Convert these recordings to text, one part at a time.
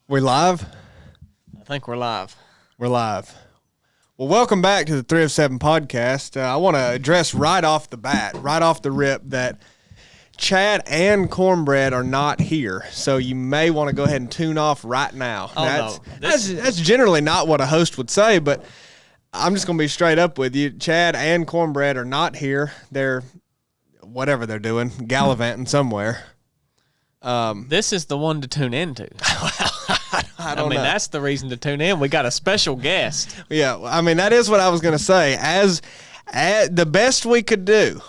We live? I think we're live. We're live. Well, welcome back to the 3 of 7 podcast. I want to address right off the bat, right off the rip, that Chad and Cornbread are not here. So you may want to go ahead and tune off right now. Oh, That's generally not what a host would say, but I'm just going to be straight up with you. Chad and Cornbread are not here. They're, whatever they're doing, gallivanting somewhere. This is the one to tune into. I don't know. That's the reason to tune in. We got a special guest. Yeah, I mean, that is what I was going to say. As the best we could do,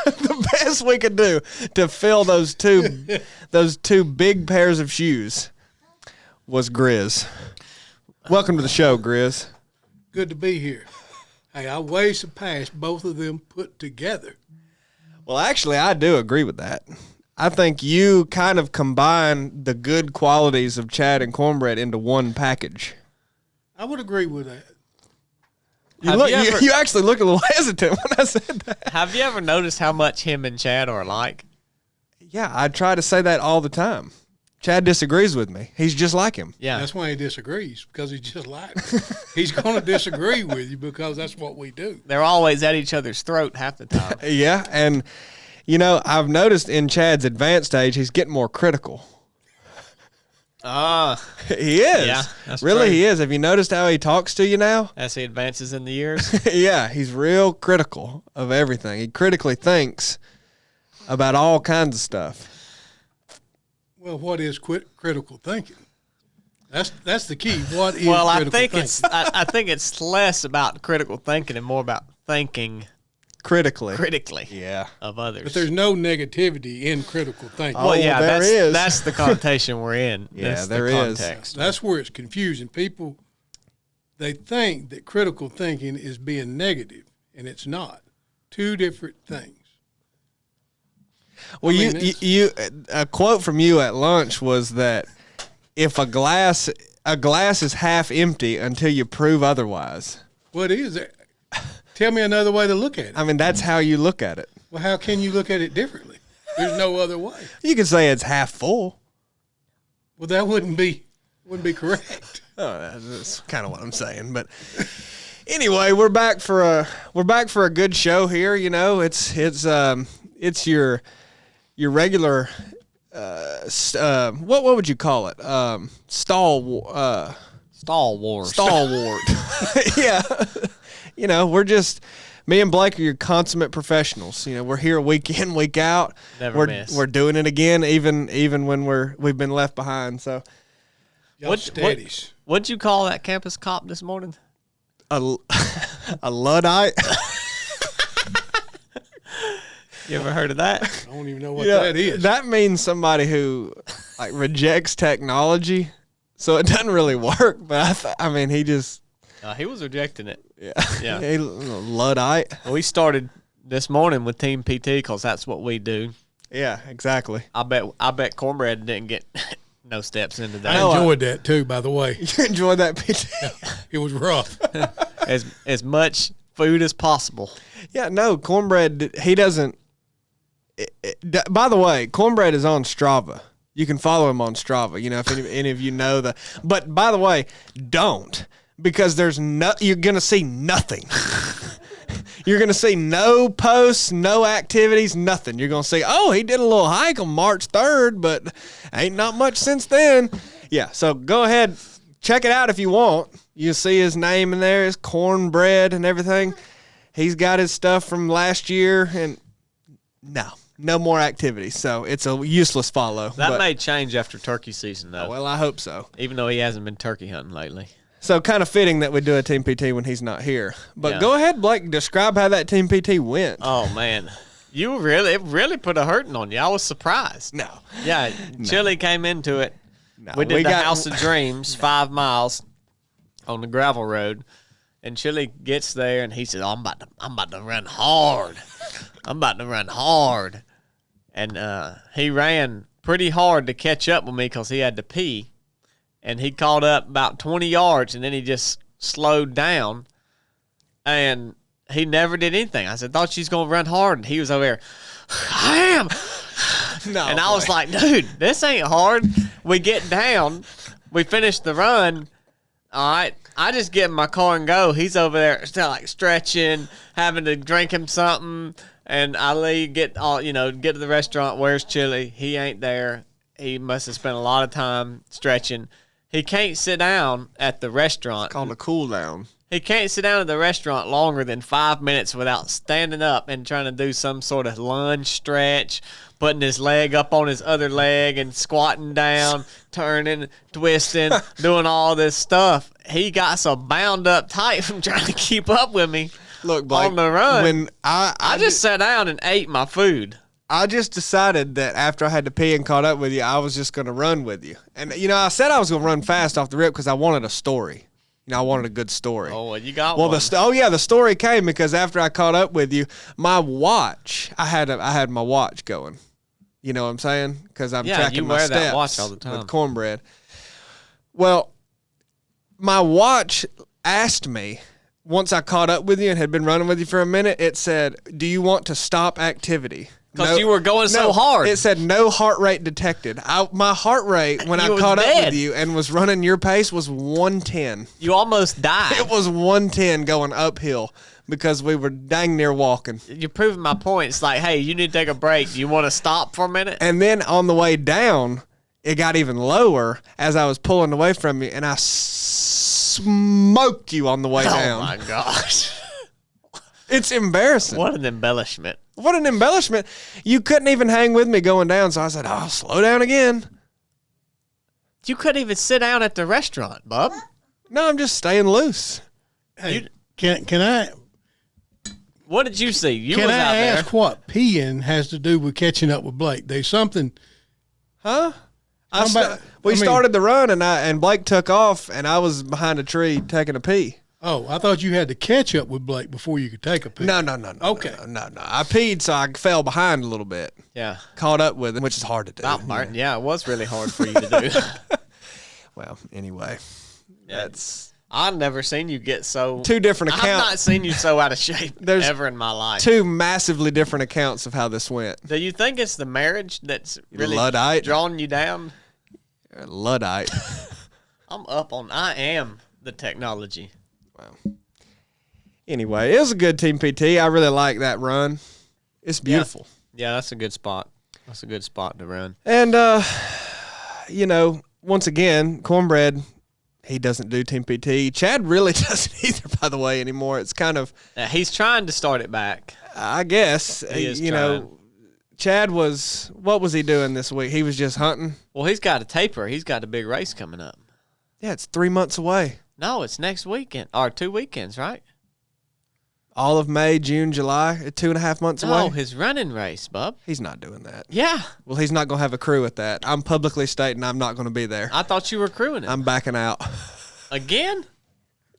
the best we could do to fill those two big pairs of shoes was Grizz. Welcome to the show, Grizz. Good to be here. Hey, I way surpassed both of them put together. Well, actually, I do agree with that. I think you kind of combine the good qualities of Chad and Cornbread into one package. I would agree with that. You actually looked a little hesitant when I said that. Have you ever noticed how much him and Chad are alike? Yeah, I try to say that all the time. Chad disagrees with me. He's just like him. Yeah. That's why he disagrees, because he's just like him. He's going to disagree with you because that's what we do. They're always at each other's throat half the time. Yeah, and you know, I've noticed in Chad's advanced age, he's getting more critical. He is. Yeah, that's really, true. he is. Have you noticed how he talks to you now? As he advances in the years. Yeah, he's real critical of everything. He critically thinks about all kinds of stuff. Well, what is critical thinking? That's the key. What is Well, critical thinking? I think it's less about critical thinking and more about thinking critically Yeah. of others. But there's no negativity in critical thinking. well, yeah, there is. that's the connotation we're in. Yeah, That's there the is. context. That's where it's confusing. People, they think that critical thinking is being negative, and it's not. Two different things. Well, I mean, you a quote from you at lunch was that if a glass is half empty until you prove otherwise. What is it? Tell me another way to look at it. I mean, that's how you look at it. Well, how can you look at it differently? There's no other way. You can say it's half full. Well, that wouldn't be correct. Oh, that's kind of what I'm saying. But anyway, we're back for a good show here. You know, it's your regular what would you call it? Stalwart. Yeah. You know, me and Blake are your consummate professionals. You know, we're here week in, week out. Never miss. We're doing it again, even when we've been left behind. So, Y'all steadies. What'd you call that campus cop this morning? a Luddite. You ever heard of that? I don't even know what that is. That means somebody who like rejects technology, so it doesn't really work. But I mean, he just He was rejecting it. yeah. He, Luddite. Well, we started this morning with Team PT because that's what we do. Yeah, exactly. I bet Cornbread didn't get no steps into that. I enjoyed that too, by the way. You enjoyed that PT? It was rough. as much food as possible. Yeah, no, Cornbread. He doesn't. By the way, Cornbread is on Strava. You can follow him on Strava. You know, if any of you know the. But by the way, don't, because you're gonna see nothing. You're gonna see no posts, no activities, nothing. You're gonna see, oh, he did a little hike on March 3rd, but ain't not much since then. Yeah, so go ahead, check it out if you want. You'll see his name in there, his Cornbread and everything. He's got his stuff from last year, and no more activities. So it's a useless follow. That may change after turkey season, though. Well, I hope so. Even though he hasn't been turkey hunting lately. So kind of fitting that we do a Team PT when he's not here. But Yeah. Go ahead, Blake, describe how that Team PT went. Oh, man. It really put a hurting on you. I was surprised. No. Yeah, Chili came into it. No, We did the House of Dreams, 5 miles on the gravel road. And Chili gets there and he said, I'm about to run hard. I'm about to run hard. And he ran pretty hard to catch up with me because he had to pee. And he caught up about 20 yards, and then he just slowed down. And he never did anything. I said, thought she's going to run hard. And he was over there, I am. No, and I was like, dude, this ain't hard. We get down, we finish the run. All right, I just get in my car and go. He's over there still like stretching, having to drink him something, and I leave, get to the restaurant. Where's Chili? He ain't there. He must have spent a lot of time stretching. He can't sit down at the restaurant. It's called a cool down. He can't sit down at the restaurant longer than 5 minutes without standing up and trying to do some sort of lunge stretch, putting his leg up on his other leg and squatting down, turning, twisting, doing all this stuff. He got so bound up tight from trying to keep up with me. Look, Blake, on the run. When I just sat down and ate my food. I just decided that after I had to pee and caught up with you, I was just going to run with you. And, I said I was going to run fast off the rip because I wanted a story. I wanted a good story. Oh, well, you got one. Well, the story came because after I caught up with you, my watch, I had my watch going. You know what I'm saying? Because I'm tracking my steps. Yeah, you wear that watch all the time. With cornbread. Well, my watch asked me, once I caught up with you and had been running with you for a minute, it said, do you want to stop activity? Because you were going so hard. It said no heart rate detected. My heart rate when I caught up with you and was running your pace was 110. You almost died. It was 110 going uphill because we were dang near walking. You're proving my point. It's like, hey, you need to take a break. You want to stop for a minute? And then on the way down, it got even lower as I was pulling away from you, and I smoked you on the way down. Oh, my gosh. It's embarrassing. What an embellishment. What an embellishment. You couldn't even hang with me going down, so I said, oh, slow down again. You couldn't even sit down at the restaurant, bub. No, I'm just staying loose. Hey, can I... What did you see? You Can was I out ask there. what peeing has to do with catching up with Blake? There's something... Huh? We started the run, and Blake took off, and I was behind a tree taking a pee. Oh, I thought you had to catch up with Blake before you could take a pee. No. Okay. No. I peed, so I fell behind a little bit. Yeah. Caught up with him, which is hard to do. Martin. Yeah, it was really hard for you to do. Well, anyway, that's... I've never seen you get so... Two different accounts. I've not seen you so out of shape ever in my life. Two massively different accounts of how this went. Do you think it's the marriage that's really Luddite. drawing you down? Luddite. I am the technology. Wow. Anyway, it was a good Team PT. I really like that run. It's beautiful. Yeah, that's a good spot. That's a good spot to run. And, once again, Cornbread, he doesn't do Team PT. Chad really doesn't either, by the way, anymore. It's kind of... he's trying to start it back. I guess. He is trying. Chad was... What was he doing this week? He was just hunting? Well, he's got a taper. He's got a big race coming up. Yeah, it's 3 months away. No, it's next weekend. Or 2 weekends, right? All of May, June, July, 2.5 months away. Oh, his running race, bub. He's not doing that. Yeah. Well, he's not going to have a crew at that. I'm publicly stating I'm not going to be there. I thought you were crewing it. I'm backing out. Again?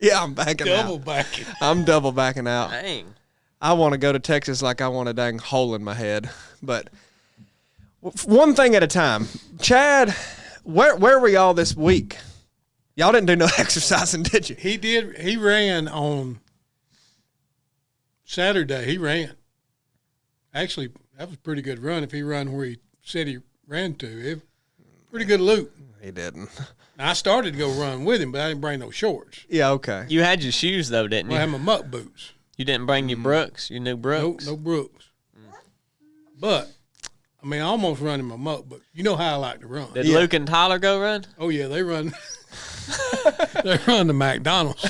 Yeah, I'm backing out. Double backing. I'm double backing out. Dang. I want to go to Texas like I want a dang hole in my head. But one thing at a time. Chad, where were y'all this week? Y'all didn't do no exercising, did you? He did. He ran on Saturday. He ran. Actually, that was a pretty good run. If he run where he said he ran to, pretty good loop. He didn't. I started to go run with him, but I didn't bring no shorts. Yeah, okay. You had your shoes, though, didn't you? I had my muck boots. You didn't bring your Brooks, your new Brooks? No Brooks. But, I almost run in my muck boots. You know how I like to run. Did Luke and Tyler go run? Oh, yeah, they run. They run to McDonald's.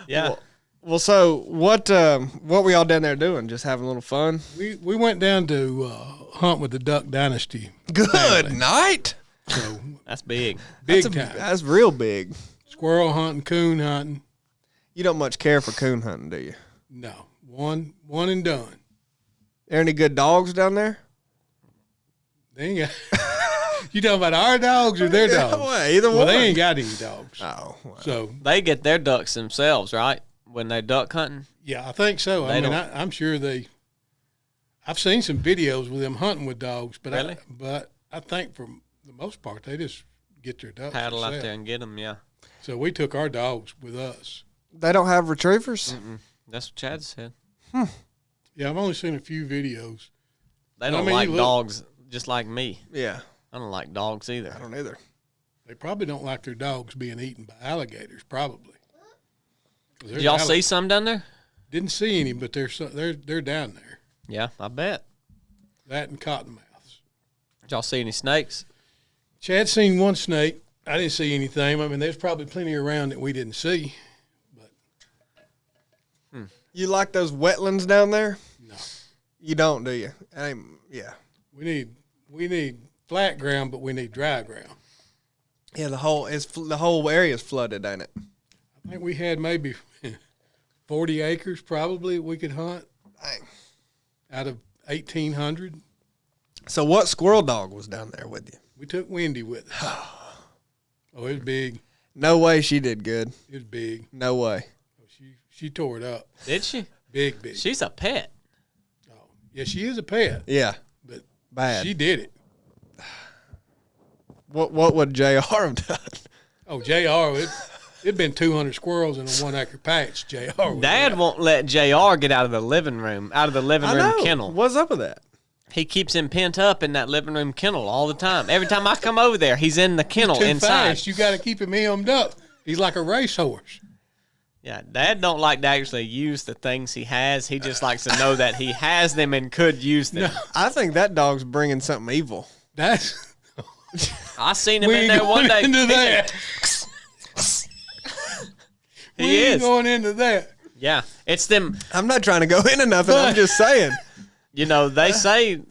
Yeah. Well, so what were y'all down there doing? Just having a little fun? We went down to hunt with the Duck Dynasty. Good family. night. So That's big. big That's time. That's real big. Squirrel hunting, coon hunting. You don't much care for coon hunting, do you? No, one and done. There any good dogs down there? They ain't got. You talking about our dogs or their dogs? Well, either Well, one. they ain't got any dogs. Oh, well. So They get their ducks themselves, right? When they're duck hunting? yeah, I think so. They don't- I'm sure they. I've seen some videos with them hunting with dogs, but Really? I think for the most part they just get their ducks. Paddle out themselves. there and get them, yeah. So we took our dogs with us. They don't have retrievers? That's what Chad said. Yeah, I've only seen a few videos. They don't like dogs just like me. Yeah. I don't like dogs either. I don't either. They probably don't like their dogs being eaten by alligators, probably. Did y'all see some down there? Didn't see any, but they're down there. Yeah, I bet. That and cottonmouths. Did y'all see any snakes? Chad seen one snake. I didn't see anything. I mean, there's probably plenty around that we didn't see. But You like those wetlands down there? no, You don't, do you? Yeah. we need flat ground, but we need dry ground. Yeah, the whole area's flooded, ain't it? I think we had maybe 40 acres probably we could hunt Dang. out of 1,800. So what squirrel dog was down there with you? We took Wendy with us. Oh, it was big. No way she did good. It was big. No way. She tore it up. Did she? Big. She's a pet. Oh, yeah, she is a pet. Yeah. But Bad. she did it. What would JR have done? Oh, JR, it'd been 200 squirrels in a 1 acre patch. JR. Dad won't let JR get out of the living room kennel. What's up with that? He keeps him pent up in that living room kennel all the time. Every time I come over there, he's in the kennel Too inside. fast. You got to keep him hemmed up. He's like a racehorse. Yeah, Dad don't like to actually use the things he has. He just likes to know that he has them and could use them. No. I think that dog's bringing something evil. That's I seen him we in ain't there going one day. into that. He we ain't is. going into that. Yeah, it's them. I'm not trying to go into nothing. I'm just saying. You know, they say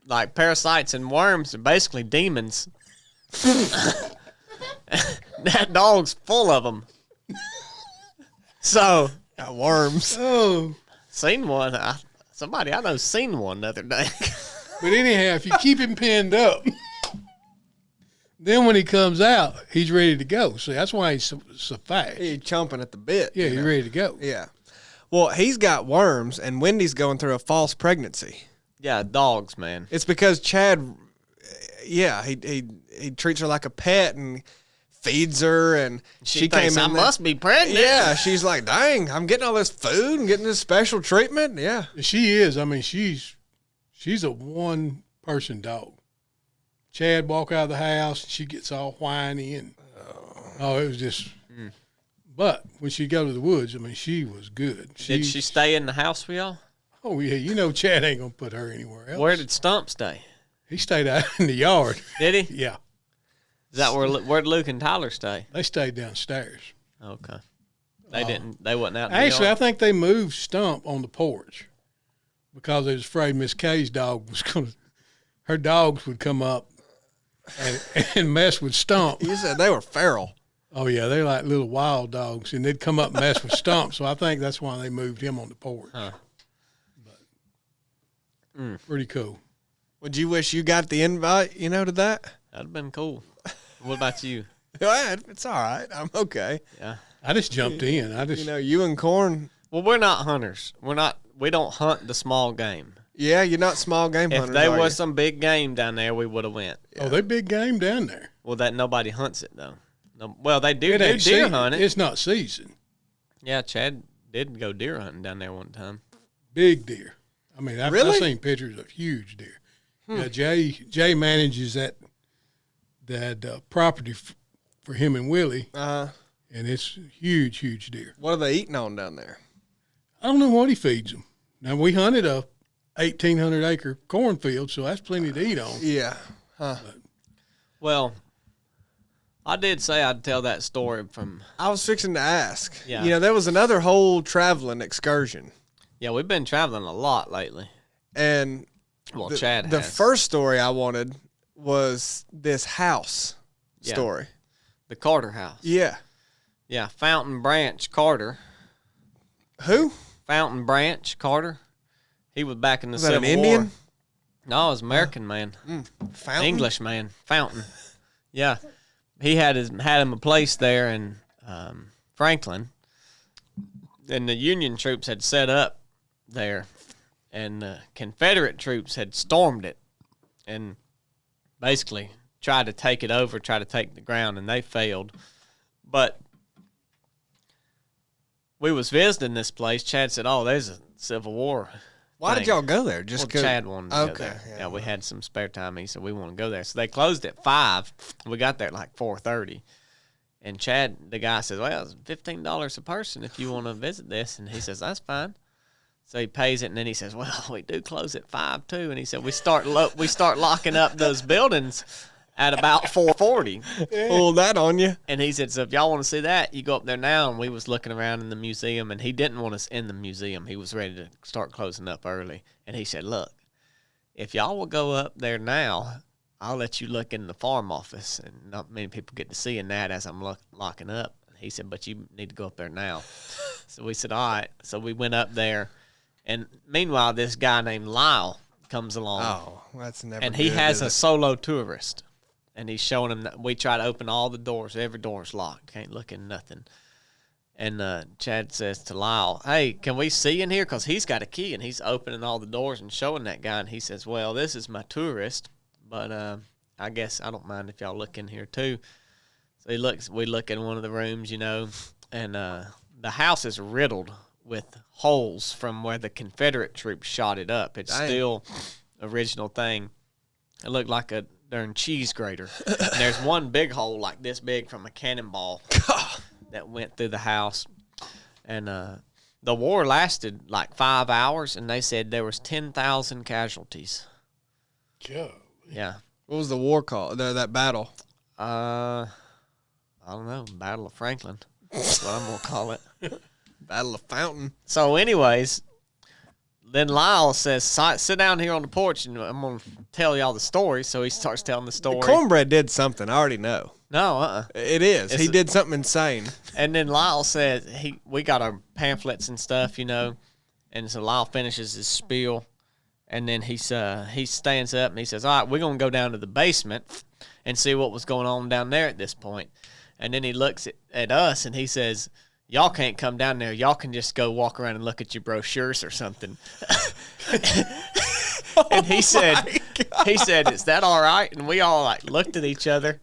like parasites and worms are basically demons. That dog's full of them. So Got worms. Oh. seen one. Somebody I know seen one the other day. But anyhow, if you keep him pinned up, then when he comes out, he's ready to go. See, that's why he's so fast. He's chomping at the bit. Yeah, you he's know? ready to go. Yeah. Well, he's got worms, and Wendy's going through a false pregnancy. Yeah, dogs, man. It's because Chad, he treats her like a pet and feeds her, and She thinks I must be pregnant. Yeah, she's like, dang, I'm getting all this food and getting this special treatment. Yeah. She is. I mean, she's a one-person dog. Chad walk out of the house, she gets all whiny, and it was just. But when she go to the woods, I mean, she was good. Did she stay in the house with y'all? Oh yeah, you know Chad ain't gonna put her anywhere else. Where did Stump stay? He stayed out in the yard? Did he? Yeah, Is that where'd Luke and Tyler stay? they stayed downstairs. Okay. They didn't. They wasn't out. In Actually, the I yard? think they moved Stump on the porch because they was afraid Miss Kay's dog was gonna. Her dogs would come up and mess with Stump. You said they were feral. Oh yeah, they're like little wild dogs, and they'd come up and mess with Stump. So I think that's why they moved him on the porch. Huh. But pretty cool. Would you wish you got the invite, to that? That'd have been cool. What about you? Well, it's all right. I'm okay. Yeah. I just jumped in. You and Corn, Well, we're not hunters. We don't hunt the small game. yeah, you're not small game If hunters, there are was you? some big game down there, we would have went. Oh, they big game down there. Well, that nobody hunts it though. No, well, they do It deer ain't season. hunting. It's not season. Yeah, Chad did go deer hunting down there one time. Big deer. I mean, I've Really? seen pictures of huge deer. Yeah, Jay manages that property for him and Willie, and it's huge deer. What are they eating on down there? I don't know what he feeds them. Now we hunted a 1,800 acre cornfield, so that's plenty to eat on. Yeah. Well, I did say I'd tell that story from. I was fixing to ask. Yeah. There was another whole traveling excursion. Yeah, we've been traveling a lot lately. And Well, Chad the has. first story I wanted was this house story. The Carter house. Yeah. Yeah, Fountain Branch Carter. Who? Fountain Branch Carter. He was back in the Was that Civil an Indian? War. No, it was American man. Fountain? English man. Fountain. Yeah. He had him a place there in Franklin. And the Union troops had set up there. And the Confederate troops had stormed it. And basically tried to take it over, tried to take the ground, and they failed. But we was visiting this place. Chad said, "Oh, there's a Civil War Why did y'all go there? Just Well, 'cause- Chad wanted to go Okay, there. yeah. Yeah, we had some spare time. He said we want to go there. So they closed at 5. We got there at like 4:30. And Chad, the guy says, well, it's $15 a person if you want to visit this. And he says, that's fine. So he pays it, and then he says, well, we do close at 5 too. And he said, we start locking up those buildings at about 4:40. Pull that on you. And he said, so if y'all want to see that, you go up there now. And we was looking around in the museum, and he didn't want us in the museum. He was ready to start closing up early. And he said, look, if y'all will go up there now, I'll let you look in the farm office. And not many people get to see in that as I'm locking up. He said, but you need to go up there now. So we said, all right. So we went up there. And meanwhile, this guy named Lyle comes along. Oh, that's never And he good, has is a it? solo tourist. And he's showing him that we try to open all the doors. Every door's locked. Can't look in nothing. And Chad says to Lyle, hey, can we see in here? Because he's got a key, and he's opening all the doors and showing that guy. And he says, well, this is my tourist, but I guess I don't mind if y'all look in here too. So we look in one of the rooms, you know, and the house is riddled with holes from where the Confederate troops shot it up. It's Dang. still original thing. It looked like a darn cheese grater. And there's one big hole like this big from a cannonball that went through the house. And the war lasted like 5 hours, and they said there was 10,000 casualties. Yeah. Yeah. What was the war called? That battle. I don't know. Battle of Franklin. That's what I'm going to call it. Battle of Fountain. So anyways, then Lyle says, sit down here on the porch, and I'm going to tell y'all the story. So he starts telling the story. Cornbread did something. I already know. No, It is. It's He did something insane. And then Lyle said, we got our pamphlets and stuff, you know. And so Lyle finishes his spiel. And then he stands up and he says, all right, we're going to go down to the basement and see what was going on down there at this point. And then he looks at us and he says, y'all can't come down there. Y'all can just go walk around and look at your brochures or something. And he said, is that all right? And we all like looked at each other,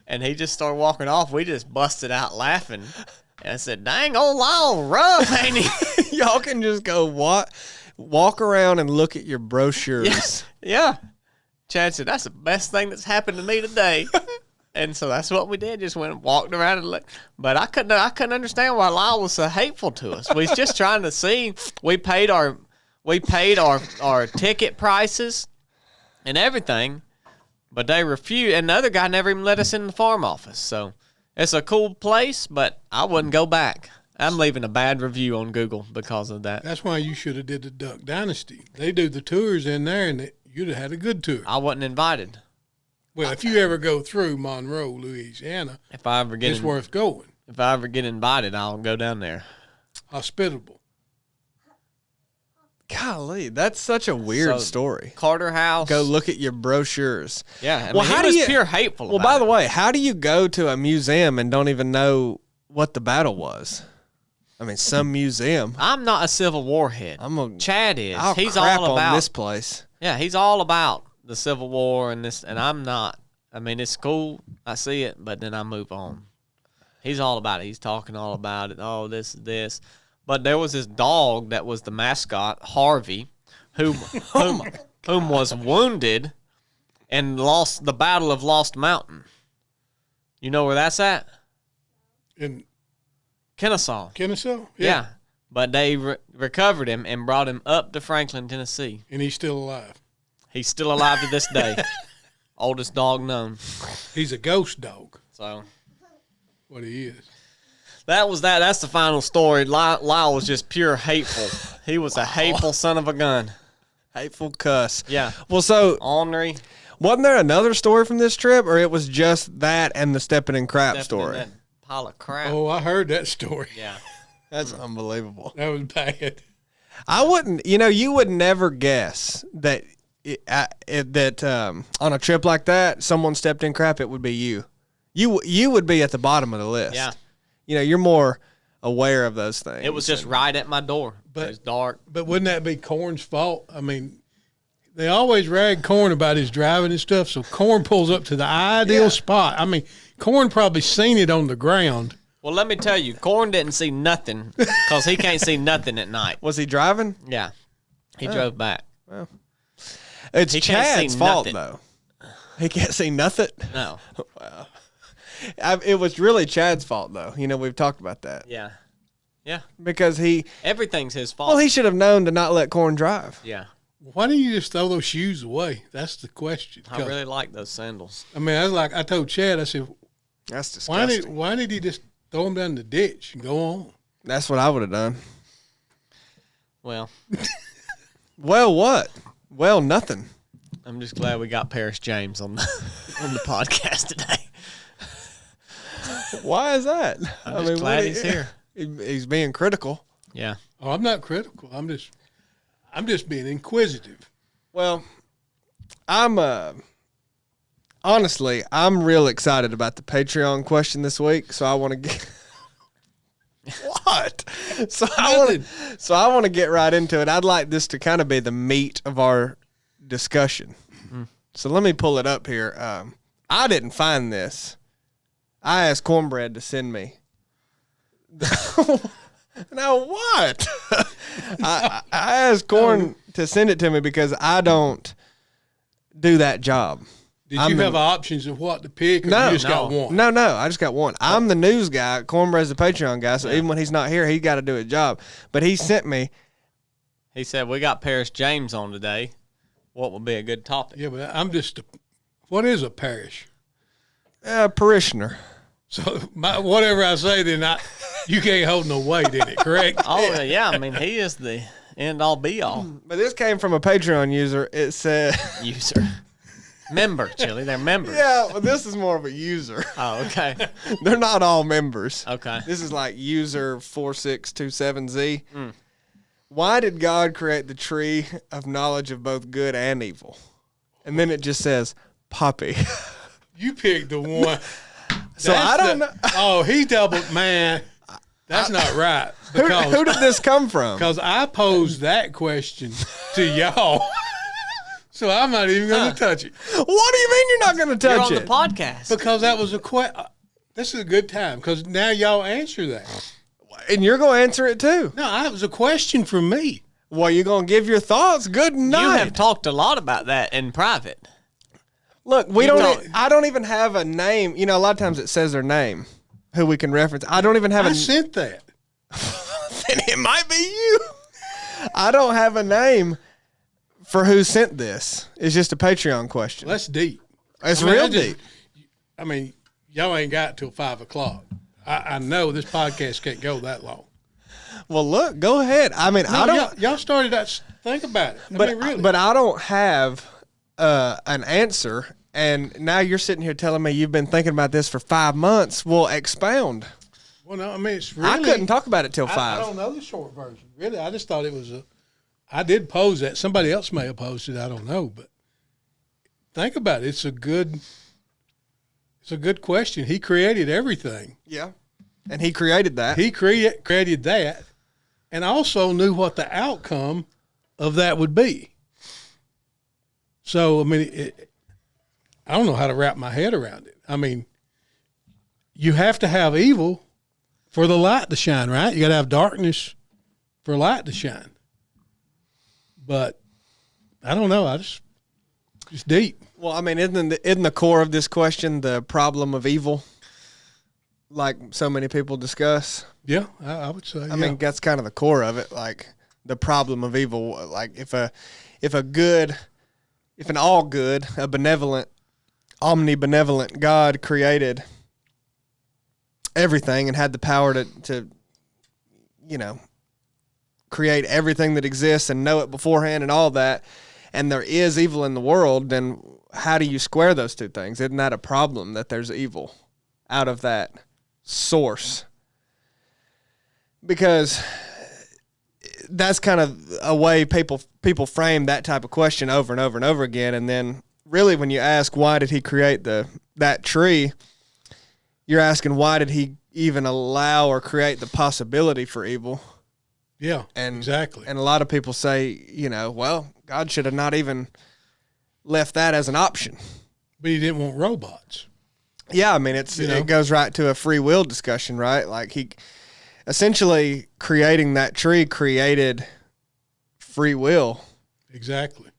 and he just started walking off. We just busted out laughing. And I said, dang, old Lyle rough, ain't he? Y'all can just go walk around and look at your brochures. Yeah. Chad said, that's the best thing that's happened to me today. And so that's what we did. Just went and walked around and looked. But I couldn't understand why Lyle was so hateful to us. We was just trying to see. We paid our ticket prices and everything, but they refused. And the other guy never even let us in the farm office. So it's a cool place, but I wouldn't go back. I'm leaving a bad review on Google because of that. That's why you should have did the Duck Dynasty. They do the tours in there, and you'd have had a good tour. I wasn't invited. Well, if you ever go through Monroe, Louisiana, If I ever get it's worth going. If I ever get invited, I'll go down there. Hospitable. Golly, that's such a weird So, story. Carter House. Go look at your brochures. Yeah. Well, how he do was you- pure hateful. Well, about by the it. way, how do you go to a museum and don't even know what the battle was? I mean, some museum. I'm not a Civil War head. Chad is. I'll He's crap all about on this place. Yeah, he's all about the Civil War and this, and I'm not. I mean, it's cool. I see it, but then I move on. He's all about it. He's talking all about it. Oh, this. But there was this dog that was the mascot, Harvey, whom was wounded and lost the Battle of Lost Mountain. You know where that's at? In Kennesaw. Kennesaw? Yeah. But they recovered him and brought him up to Franklin, Tennessee. And he's still alive. He's still alive to this day. Oldest dog known. He's a ghost dog, So what he is. that was that. That's the final story. Lyle was just pure hateful. He was a hateful son of a gun. Hateful cuss. Yeah. Well, so Ornery. wasn't there another story from this trip, or it was just that and the stepping in crap Stepping story? in that pile of crap. Oh, I heard that story. Yeah. That's unbelievable. That was bad. I wouldn't. You would never guess that on a trip like that, someone stepped in crap. It would be you. You would be at the bottom of the list. Yeah. You're more aware of those things. It was just right at my door. But- It was dark. But wouldn't that be Corn's fault? I mean, they always rag Corn about his driving and stuff, so Corn pulls up to the ideal spot. I mean, Corn probably seen it on the ground. Well, let me tell you, Corn didn't see nothing because he can't see nothing at night. Was he driving? Yeah. He drove back. Well, it's He can't Chad's see fault, nothing. though. He can't see nothing. No. Wow. It was really Chad's fault, though. You know, we've talked about that. Yeah. Yeah. Because Everything's his fault. well, he should have known to not let Corn drive. Yeah. Why didn't you just throw those shoes away? That's the question. I really like those sandals. I mean, I told Chad, I said, That's disgusting. why did he just throw them down the ditch and go on? That's what I would have done. Well, Well, what? Well, nothing. I'm just glad we got Paris James on the podcast today. Why is that? I'm just glad he's here. He's being critical. Yeah. Oh, I'm not critical. I'm just being inquisitive. Well, I'm honestly, I'm real excited about the Patreon question this week, so I want to get what? So I want to get right into it. I'd like this to kind of be the meat of our discussion. So let me pull it up here. I didn't find this. I asked Cornbread to send me. Now what? I asked Corn to send it to me because I don't do that job. Did you have options of what to pick, or No, you just got one? No, I just got one. I'm the news guy. Cornbread's the Patreon guy, so even when he's not here, he got to do a job. But he sent me. He said, we got Paris James on today. What would be a good topic? Yeah, but I'm just what is a parish? Parishioner. So whatever I say, then you can't hold no weight in it, correct? Oh, yeah. I mean, he is the end-all, be-all But this came from a Patreon user. It said... user. Member, Chili. They're members. Yeah, well, this is more of a user. Oh, okay. They're not all members. Okay. This is like user 4627Z. Why did God create the tree of knowledge of both good and evil? And then it just says, Poppy. You picked the one. So I don't know. Oh, he doubled, man. That's not right. Who did this come from? Because I posed that question to y'all. So I'm not even going to touch it. What do you mean you're not going to You're touch on it? the podcast. Because that was a question. This is a good time because now y'all answer that. And you're going to answer it too. No, that was a question from me. Well, you're going to give your thoughts. Good night. You have talked a lot about that in private. Look, I don't even have a name. You know, a lot of times it says their name, who we can reference. I don't even have I sent that. Then it might be you. I don't have a name for who sent this. It's just a Patreon question. That's deep. It's real deep. I mean, y'all ain't got till 5 o'clock. I know this podcast can't go that long. Well, look, go ahead. I mean, No, I don't. Y'all started that. Think about it. I mean, really. But I don't have an answer. And now you're sitting here telling me you've been thinking about this for 5 months. Well, expound. Well, no, I mean, it's really. I couldn't talk about it till 5. I don't know the short version. Really, I just thought it was I did pose that. Somebody else may have posed it. I don't know, but think about it. It's a good question. He created everything. Yeah. And he created that. He created that, and also knew what the outcome of that would be. So, I mean, I don't know how to wrap my head around it. I mean, you have to have evil for the light to shine, right? You got to have darkness for light to shine. But I don't know. It's deep. Well, I mean, isn't the core of this question the problem of evil? Like so many people discuss. Yeah, I would say. I mean, that's kind of the core of it. Like the problem of evil. Like if an all good, a benevolent, omnibenevolent God created everything and had the power to create everything that exists and know it beforehand and all that, and there is evil in the world, then how do you square those two things? Isn't that a problem that there's evil out of that source? Because that's kind of a way people frame that type of question over and over and over again. And then really when you ask why did he create that tree, you're asking why did he even allow or create the possibility for evil? Yeah, exactly. And a lot of people say, well, God should have not even left that as an option. But he didn't want robots. Yeah, I mean, it goes right to a free will discussion, right? Like he essentially creating that tree created free will Exactly.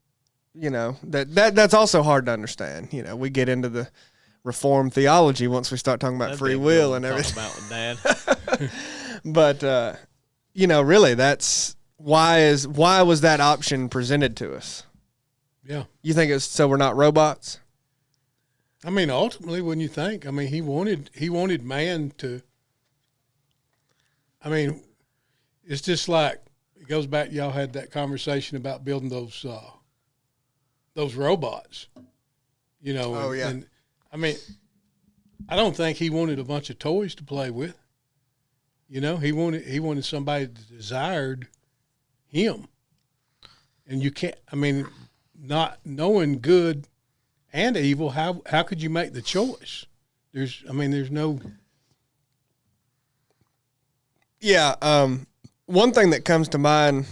You know, that's also hard to understand. You know, we get into the Reformed theology once we start talking about free will and everything. About with Dad. But you know, really, that's why was that option presented to us? Yeah. You think it's so we're not robots? I mean, ultimately, when you think, I mean, he wanted man to. I mean, it's just like it goes back. Y'all had that conversation about building those robots. You know. Oh, yeah. And I mean, I don't think he wanted a bunch of toys to play with. You know, he wanted somebody that desired him. And you can't. I mean, not knowing good and evil, how could you make the choice? There's no. Yeah. One thing that comes to mind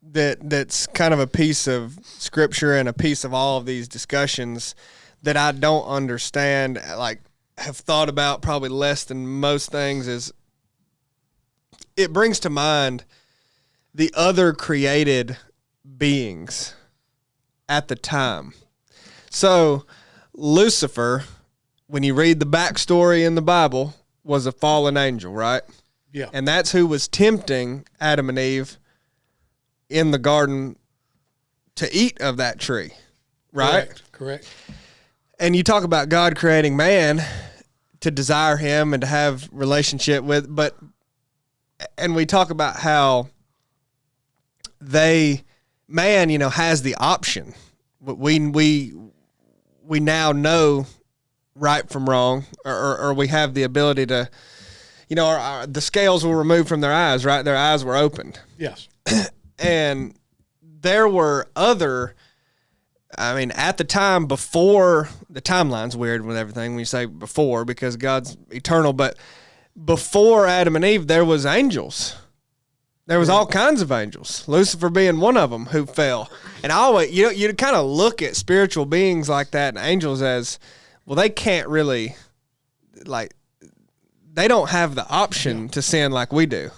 that's kind of a piece of scripture and a piece of all of these discussions that I don't understand, like have thought about probably less than most things, is it brings to mind the other created beings at the time. So Lucifer, when you read the backstory in the Bible, was a fallen angel, right? Yeah. And that's who was tempting Adam and Eve in the garden to eat of that tree, right? Correct. And you talk about God creating man to desire him and to have relationship with, and we talk about how man, you know, has the option. We now know right from wrong, or we have the ability to, you know, the scales were removed from their eyes, right? Their eyes were opened. Yes. And there were other, I mean, at the time before, the timeline's weird with everything when you say before because God's eternal, but before Adam and Eve, there was angels. There was all kinds of angels, Lucifer being one of them who fell. And I always, you kind of look at spiritual beings like that and angels as, well, they can't really, like, they don't have the option to sin like we do.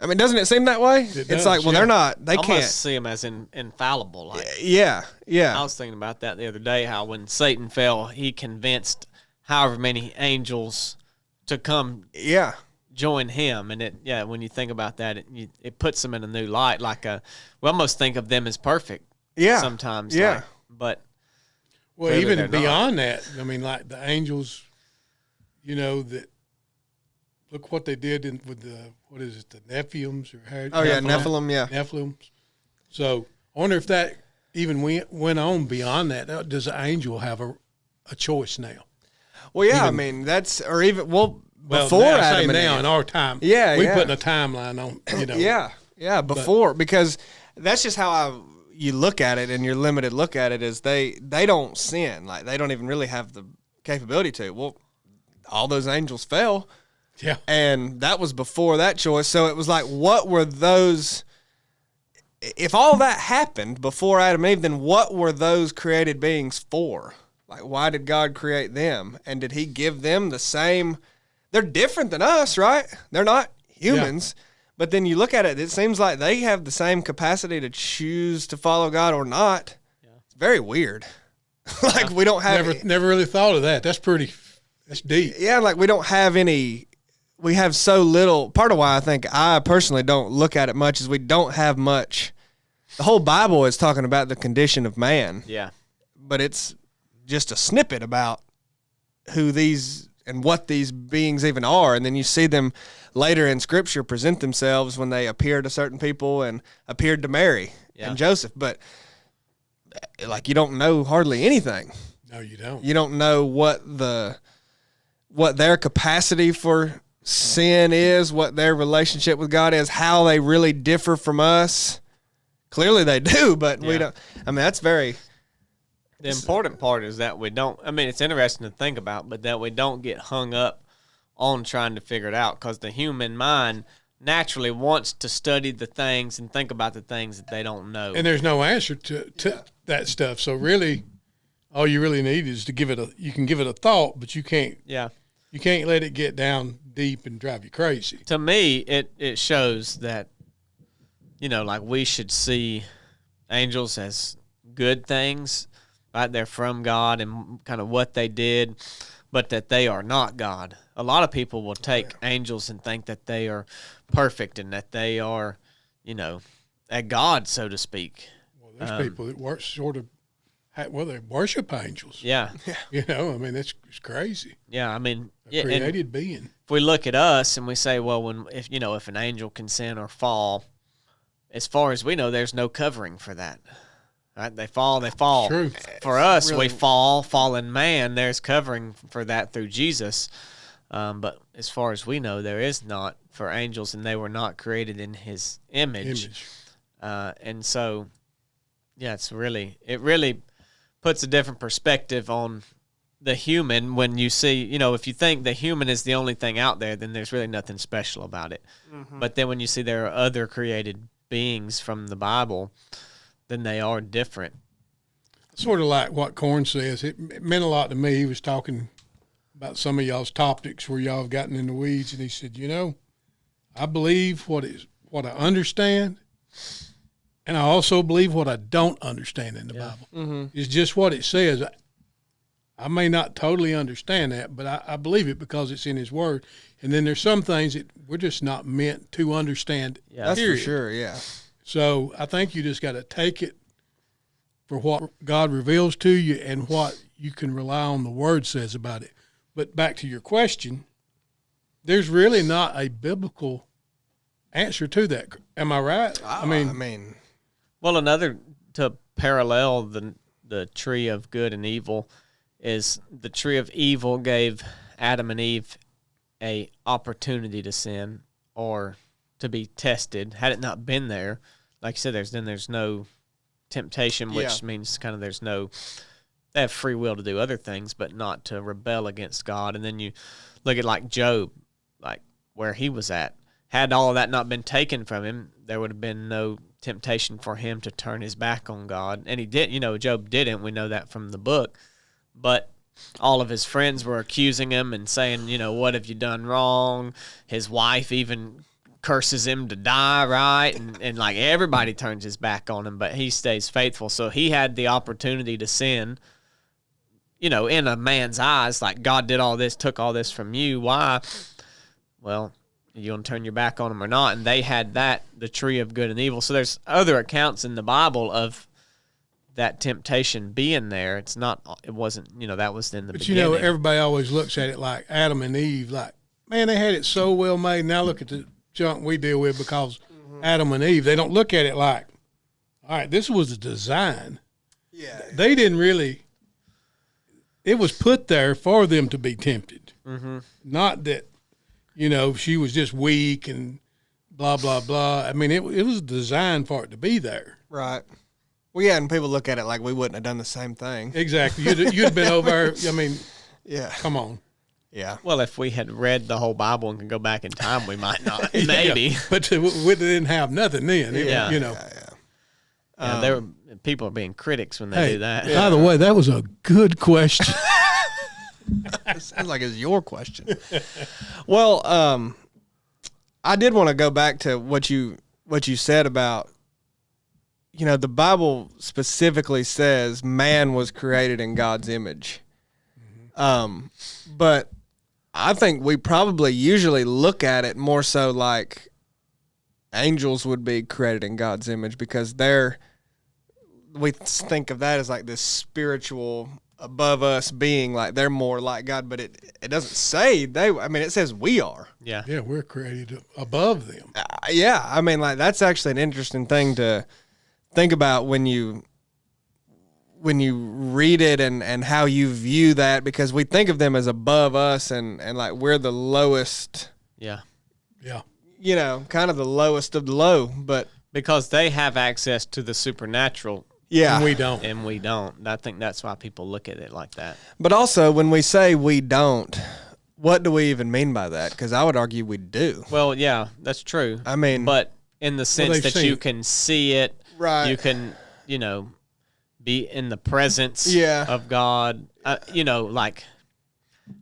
I mean, doesn't it seem that way? It's like, well, they're not, they can't. Almost see them as infallible. Like, yeah. I was thinking about that the other day, how when Satan fell, he convinced however many angels to come join him. And when you think about that, it puts them in a new light. Like we almost think of them as perfect sometimes. Yeah. Like, but well, even beyond that, I mean, like the angels, you know, that look what they did with the Nephilims or how? Oh yeah, Nephilim, yeah. Nephilims. So I wonder if that even went on beyond that. Does the angel have a choice now? Well, yeah, I mean before now, Adam and now Eve. in our time, Yeah, we putting a timeline on, you know. yeah, before, because that's just how you look at it, and your limited look at it is they don't sin, like they don't even really have the capability to. Well, all those angels fell. Yeah. And that was before that choice. So it was like, what were those? If all that happened before Adam and Eve, then what were those created beings for? Like, why did God create them? And did he give them the same? They're different than us, right? They're not humans. Yeah. But then you look at it, it seems like they have the same capacity to choose to follow God or not. Yeah. It's very weird. Like, we don't have... Never really thought of that. That's deep. Yeah, like we don't have any... We have so little. Part of why I think I personally don't look at it much is we don't have much. The whole Bible is talking about the condition of man. Yeah. But it's just a snippet about who these and what these beings even are. And then you see them later in Scripture present themselves when they appear to certain people and appeared to Mary and Joseph. But, like, you don't know hardly anything. No, you don't. You don't know what their capacity for sin is, what their relationship with God is, how they really differ from us. Clearly they do, but we don't. I mean, that's very... The important part is that we don't... I mean, it's interesting to think about, but that we don't get hung up on trying to figure it out, because the human mind naturally wants to study the things and think about the things that they don't know. And there's no answer to that stuff. So really, all you really need is to give it you can give it a thought, but you can't... Yeah. You can't let it get down deep and drive you crazy. To me, it shows that, you know, like we should see angels as good things, right? They're from God and kind of what they did, but that they are not God. A lot of people will take angels and think that they are perfect and that they are, a God, so to speak. Well, there's people that they worship angels. Yeah. I mean, it's crazy. Yeah, I mean, Created being. If we look at us and we say, well, if an angel can sin or fall, as far as we know, there's no covering for that. Right? They fall. True. For us, we fallen man. There's covering for that through Jesus. But as far as we know, there is not for angels, and they were not created in His image. And so, yeah, it really puts a different perspective on the human when you see, if you think the human is the only thing out there, then there's really nothing special about it. Mm-hmm. But then when you see there are other created beings from the Bible, then they are different. Sort of like what Corn says. It meant a lot to me. He was talking about some of y'all's topics where y'all have gotten in the weeds, and he said, I believe what I understand, and I also believe what I don't understand in the Bible. Mm-hmm. It's just what it says. I may not totally understand that, but I believe it because it's in His Word. And then there's some things that we're just not meant to understand. Yeah, that's for sure, yeah. So I think you just got to take it for what God reveals to you and what you can rely on the Word says about it. But back to your question, there's really not a biblical answer to that. Am I right? I mean, well, another to parallel the tree of good and evil is the tree of evil gave Adam and Eve a opportunity to sin or to be tested. Had it not been there, like you said, there's no temptation, which means kind of they have free will to do other things, but not to rebel against God. And then you look at like Job, like where he was at. Had all of that not been taken from him, there would have been no temptation for him to turn his back on God. And he did, Job didn't. We know that from the book. But all of his friends were accusing him and saying, what have you done wrong? His wife even curses him to die, right? And like everybody turns his back on him, but he stays faithful. So he had the opportunity to sin, in a man's eyes, like God did all this, took all this from you. Why? Well, you want to turn your back on him or not? And they had the tree of good and evil. So there's other accounts in the Bible of that temptation being there. It wasn't, that was in the beginning. But everybody always looks at it like Adam and Eve, like, man, they had it so well made. Now look at the junk we deal with because Adam and Eve. They don't look at it like, all right, this was a design. Yeah. They didn't really, it was put there for them to be tempted. Mm-hmm. Not that, she was just weak and blah, blah, blah. I mean, it was designed for it to be there. Right. Well, yeah, and people look at it like we wouldn't have done the same thing. Exactly. You'd been over, yeah. Come on. Yeah. Well, if we had read the whole Bible and could go back in time, we might not. Maybe. Yeah, but we didn't have nothing then. There were people are being critics when they do that. By the way, that was a good question. It sounds like it's your question. Well, I did want to go back to what you said about, the Bible specifically says man was created in God's image. Mm-hmm. But I think we probably usually look at it more so like angels would be created in God's image because we think of that as like this spiritual above us being, like they're more like God, but it doesn't say it says we are. Yeah. Yeah, we're created above them. Like that's actually an interesting thing to think about when you read it and how you view that, because we think of them as above us and like we're the lowest. Yeah. Yeah. Kind of the lowest of the low, but because they have access to the supernatural. Yeah. And we don't. I think that's why people look at it like that. But also when we say we don't, what do we even mean by that? Because I would argue we do. Well, yeah, that's true. I mean, but in the sense that you can see it, right? You can, be in the presence of God. Like,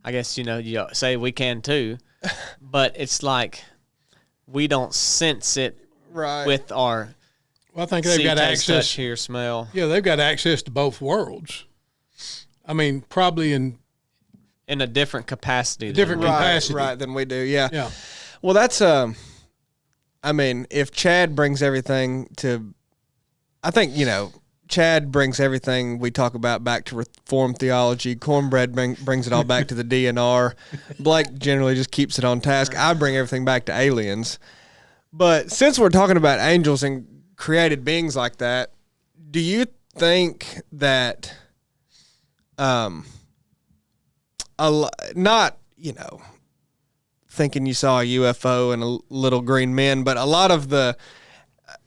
I guess, you say we can too, but it's like we don't sense it right with our Well, I think they've see, got taste, access. touch, hear, smell. Yeah, they've got access to both worlds. I mean, probably in In a different capacity. different than we- capacity. right than we do. Yeah. Yeah. Well, that's I mean, if Chad brings everything to, I think Chad brings everything we talk about back to Reformed theology. Cornbread brings it all back to the DNR. Blake generally just keeps it on task. I bring everything back to aliens. But since we're talking about angels and created beings like that, do you think that, not thinking you saw a UFO and a little green men, but a lot of the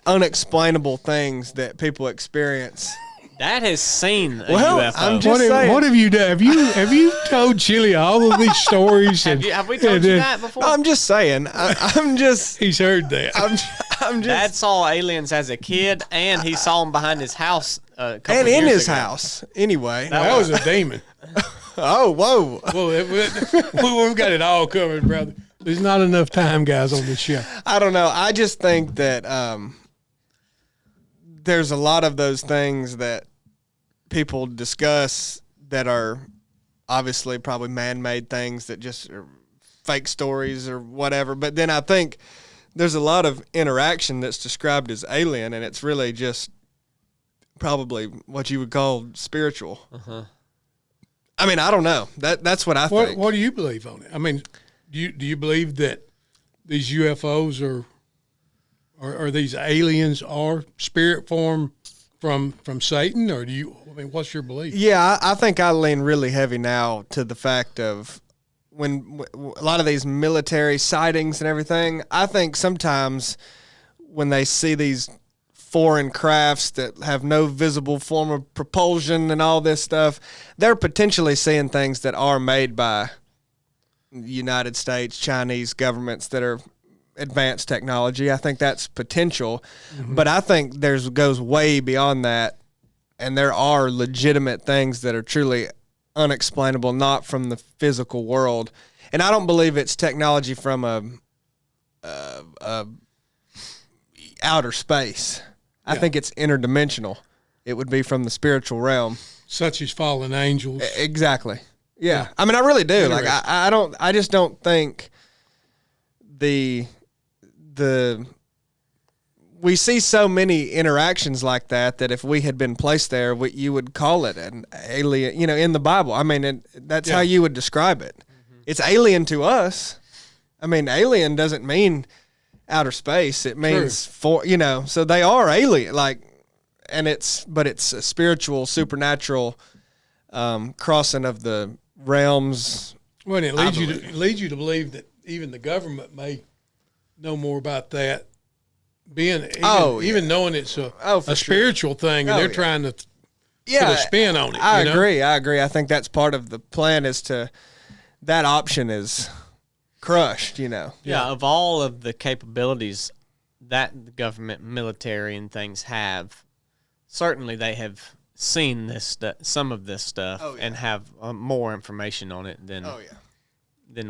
unexplainable things that people experience. That has seen a Well, UFO. I'm just saying. What have you done? Have you told Chili all of these stories? have we told you that before? I'm just saying. I'm just. He's heard that. I'm just. Dad saw aliens as a kid, and he saw them behind his house a couple And in years his ago. house, anyway. That was a demon. Oh, whoa. Well, we've got it all covered, brother. There's not enough time, guys, on this show. I don't know. I just think that there's a lot of those things that people discuss that are obviously probably man-made things that just are fake stories or whatever. But then I think there's a lot of interaction that's described as alien, and it's really just probably what you would call spiritual. Uh-huh. I mean, I don't know. That's what I think. What do you believe on it? I mean, do you believe that these UFOs are these aliens are spirit form from Satan, or do you? I mean, what's your belief? Yeah, I think I lean really heavy now to the fact of when a lot of these military sightings and everything, I think sometimes when they see these foreign crafts that have no visible form of propulsion and all this stuff, they're potentially seeing things that are made by United States, Chinese governments that are advanced technology. I think that's potential, but I think goes way beyond that, and there are legitimate things that are truly unexplainable, not from the physical world. And I don't believe it's technology from a outer space. I think it's interdimensional. It would be from the spiritual realm. Such as fallen angels. Exactly. Yeah. I mean, I really do. Like, I just don't think we see so many interactions like that if we had been placed there, you would call it an alien, in the Bible. I mean, that's how you would describe it. Mm-hmm. It's alien to us. I mean, alien doesn't mean outer space. It means so they are alien, but it's a spiritual, supernatural crossing of the realms. Well, and it leads you to believe that even the government may know more about that, even knowing it's a spiritual thing, and they're trying to put a spin on it. I agree. I think that's part of the plan that option is crushed, Yeah, of all of the capabilities that the government, military, and things have, certainly they have seen some of this stuff and have more information on it than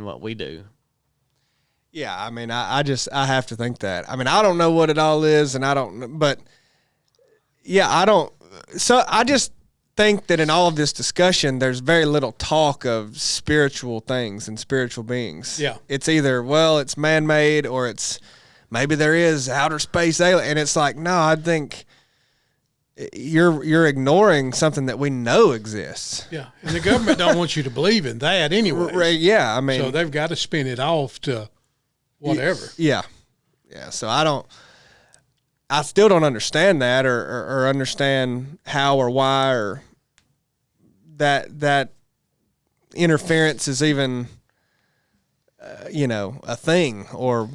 what we do. Yeah, I mean, I have to think that. I mean, I don't know what it all is, and I don't, but yeah, I don't. So I just think that in all of this discussion, there's very little talk of spiritual things and spiritual beings. Yeah. It's either, it's man-made, or it's maybe there is outer space alien. And it's like, no, I think you're ignoring something that we know exists. Yeah, and the government don't want you to believe in that anyway. Yeah, I mean. So they've got to spin it off to whatever. Yeah. Yeah, so I still don't understand that or understand how or why or that interference is even, a thing, or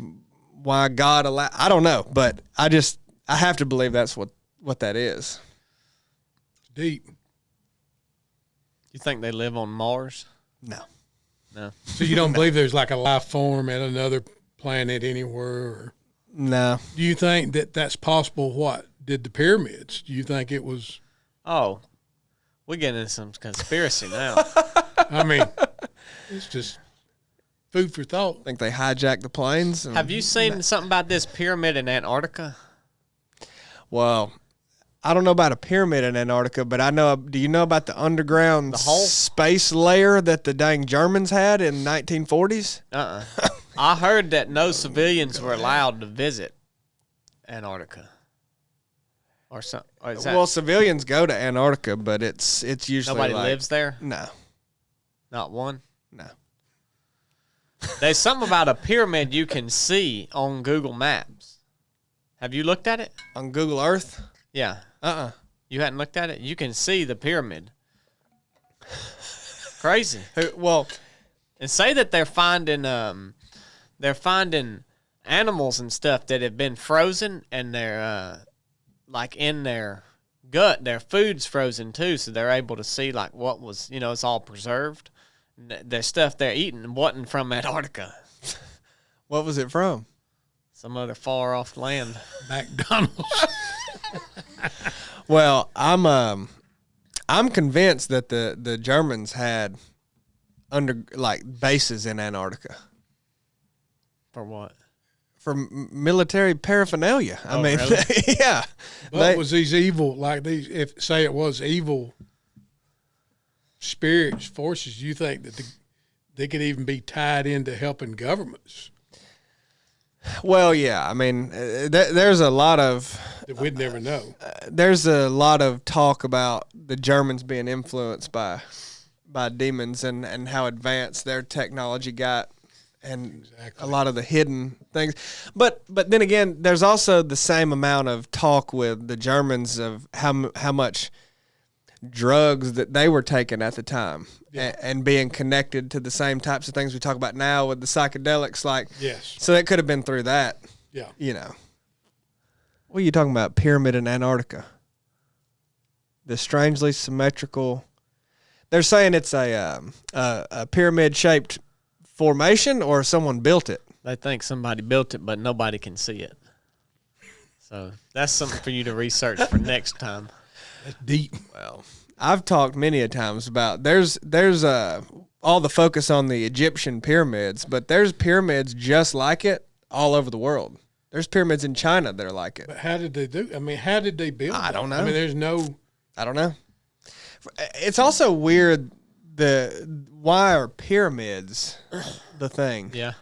why God I don't know, but I have to believe that's what that is. Deep. You think they live on Mars? No. So you don't believe there's like a life form at another planet anywhere? Or No. do you think that's possible? What did the pyramids? Do you think it was? Oh, we're getting into some conspiracy now. I mean, it's just food for thought. I think they hijacked the planes. Have you seen something about this pyramid in Antarctica? Well, I don't know about a pyramid in Antarctica, but I know. Do you know about the underground hole? space layer that the dang Germans had in 1940s? I heard that no civilians were allowed to visit Antarctica. Or something. Well, civilians go to Antarctica, but it's usually nobody lives there? No. Not one? No. There's something about a pyramid you can see on Google Maps. Have you looked at it? On Google Earth? Yeah. You hadn't looked at it? You can see the pyramid. Crazy. Well, and say that they're finding animals and stuff that have been frozen, and they're like in their gut, their food's frozen too, so they're able to see like what was, it's all preserved. The stuff they're eating wasn't from Antarctica. What was it from? Some other far off land. McDonald's. Well, I'm convinced that the Germans had bases in Antarctica. For what? For military paraphernalia. I mean, really? Yeah. But was these evil, if say it was evil spirits, forces, you think that they could even be tied into helping governments? Well, yeah. I mean, there's a lot of that we'd never know. There's a lot of talk about the Germans being influenced by demons and how advanced their technology got, and a lot of the hidden things. But then again, there's also the same amount of talk with the Germans of how much drugs that they were taking at the time, and being connected to the same types of things we talk about now with the psychedelics. Yes. So it could have been through that. Yeah. What are you talking about? Pyramid in Antarctica. The strangely symmetrical. They're saying it's a pyramid-shaped formation, or someone built it. They think somebody built it, but nobody can see it. So that's something for you to research for next time. That's deep. Well, I've talked many a times about there's all the focus on the Egyptian pyramids, but there's pyramids just like it all over the world. There's pyramids in China that are like it. But how did they do? I mean, how did they build? I don't know. I mean, there's no. I don't know. It's also weird. Why are pyramids the thing? Yeah.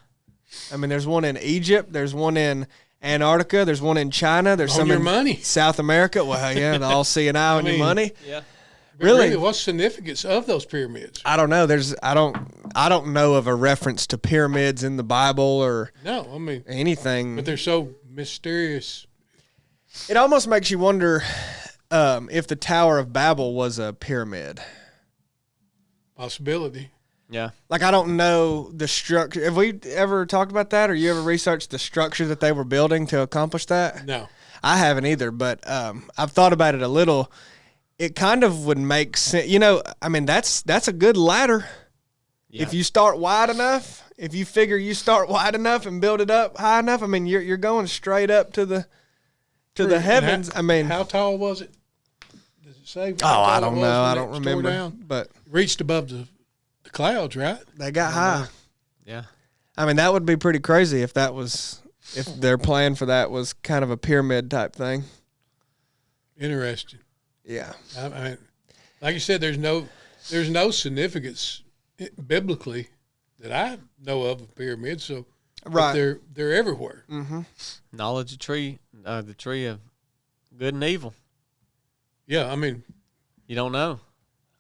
I mean, there's one in Egypt. There's one in Antarctica. There's one in China. There's some your in money. South America. Well, yeah, the all see an eye on your money. Yeah. Really? What's the significance of those pyramids? I don't know. I don't know of a reference to pyramids in the Bible or anything. But they're so mysterious. It almost makes you wonder if the Tower of Babel was a pyramid. Possibility. Yeah. Like, I don't know the structure. Have we ever talked about that, or you ever researched the structure that they were building to accomplish that? No. I haven't either, but I've thought about it a little. It kind of would make sense. I mean, that's a good ladder. Yeah. If you start wide enough, if you figure you start wide enough and build it up high enough, I mean, you're going straight up to the heavens. How tall was it? Does it say? I don't know. I don't remember. But reached above the clouds, right? They got high. Yeah. I mean, that would be pretty crazy if their plan for that was kind of a pyramid type thing. Interesting. Yeah. I mean, like you said, there's no significance biblically that I know of pyramids. So right, they're everywhere. Mm-hmm. Knowledge of the tree of good and evil. Yeah, I mean, you don't know.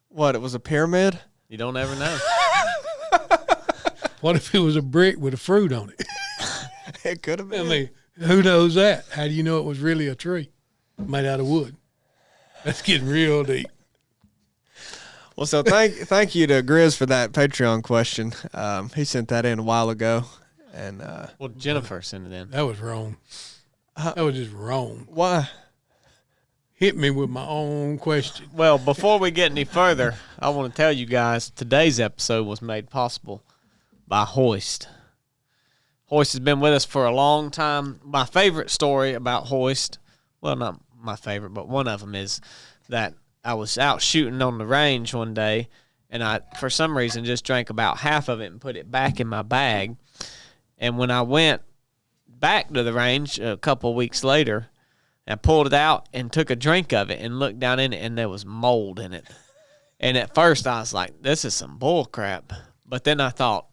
What, it was a pyramid? You don't ever know. What if it was a brick with a fruit on it? It could have been. I mean, who knows that? How do you know it was really a tree made out of wood? That's getting real deep. Well, so thank you to Grizz for that Patreon question. He sent that in a while ago, and well, Jennifer sent it in. That was wrong. That was just wrong. Why? Hit me with my own question. Well, before we get any further, I want to tell you guys today's episode was made possible by HOIST. HOIST has been with us for a long time. My favorite story about HOIST, well, not my favorite, but one of them is that I was out shooting on the range one day, and I, for some reason, just drank about half of it and put it back in my bag. And when I went back to the range a couple of weeks later, I pulled it out and took a drink of it and looked down in it, and there was mold in it. And at first I was like, this is some bull crap. But then I thought,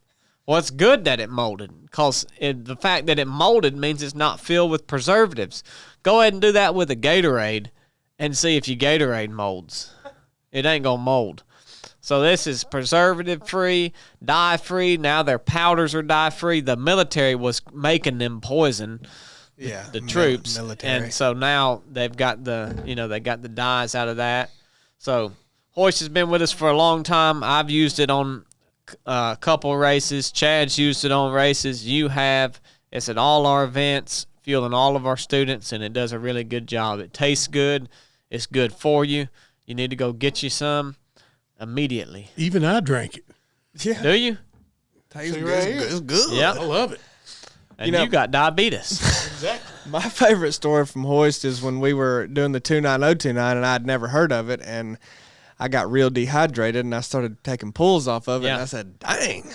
well, it's good that it molded, because the fact that it molded means it's not filled with preservatives. Go ahead and do that with a Gatorade and see if your Gatorade molds. It ain't going to mold. So this is preservative-free, dye-free. Now their powders are dye-free. The military was making them poison the troops. Military. And so now they've got they got the dyes out of that. So Hoist has been with us for a long time. I've used it on a couple races. Chad's used it on races. You have. It's at all our events, fueling all of our students, and it does a really good job. It tastes good. It's good for you. You need to go get you some immediately. Even I drank it. Yeah. Do you? Tastes See good. right here. It's good. Yeah. I love it. And you got diabetes. Exactly. My favorite story from Hoist is when we were doing the 29029 and I'd never heard of it, and I got real dehydrated and I started taking pulls off of it, and I said, dang.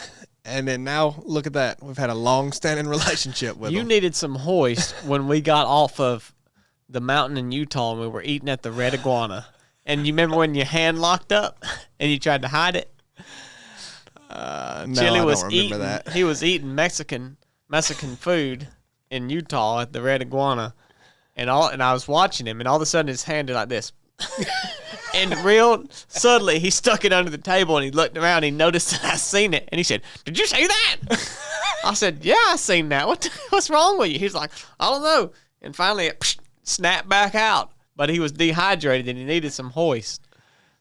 And then now look at that. We've had a long-standing relationship with You them. needed some Hoist when we got off of the mountain in Utah and we were eating at the Red Iguana. And you remember when your hand locked up and you tried to hide it? No, Chili I was don't remember eating. that. He was eating Mexican food in Utah at the Red Iguana, and I was watching him, and all of a sudden his hand did like this, and real suddenly he stuck it under the table, and he looked around, and he noticed that I seen it, and he said, "Did you see that?" I said, "Yeah, I seen that. What's wrong with you?" He's like, "I don't know," and finally it snapped back out, but he was dehydrated and he needed some Hoist.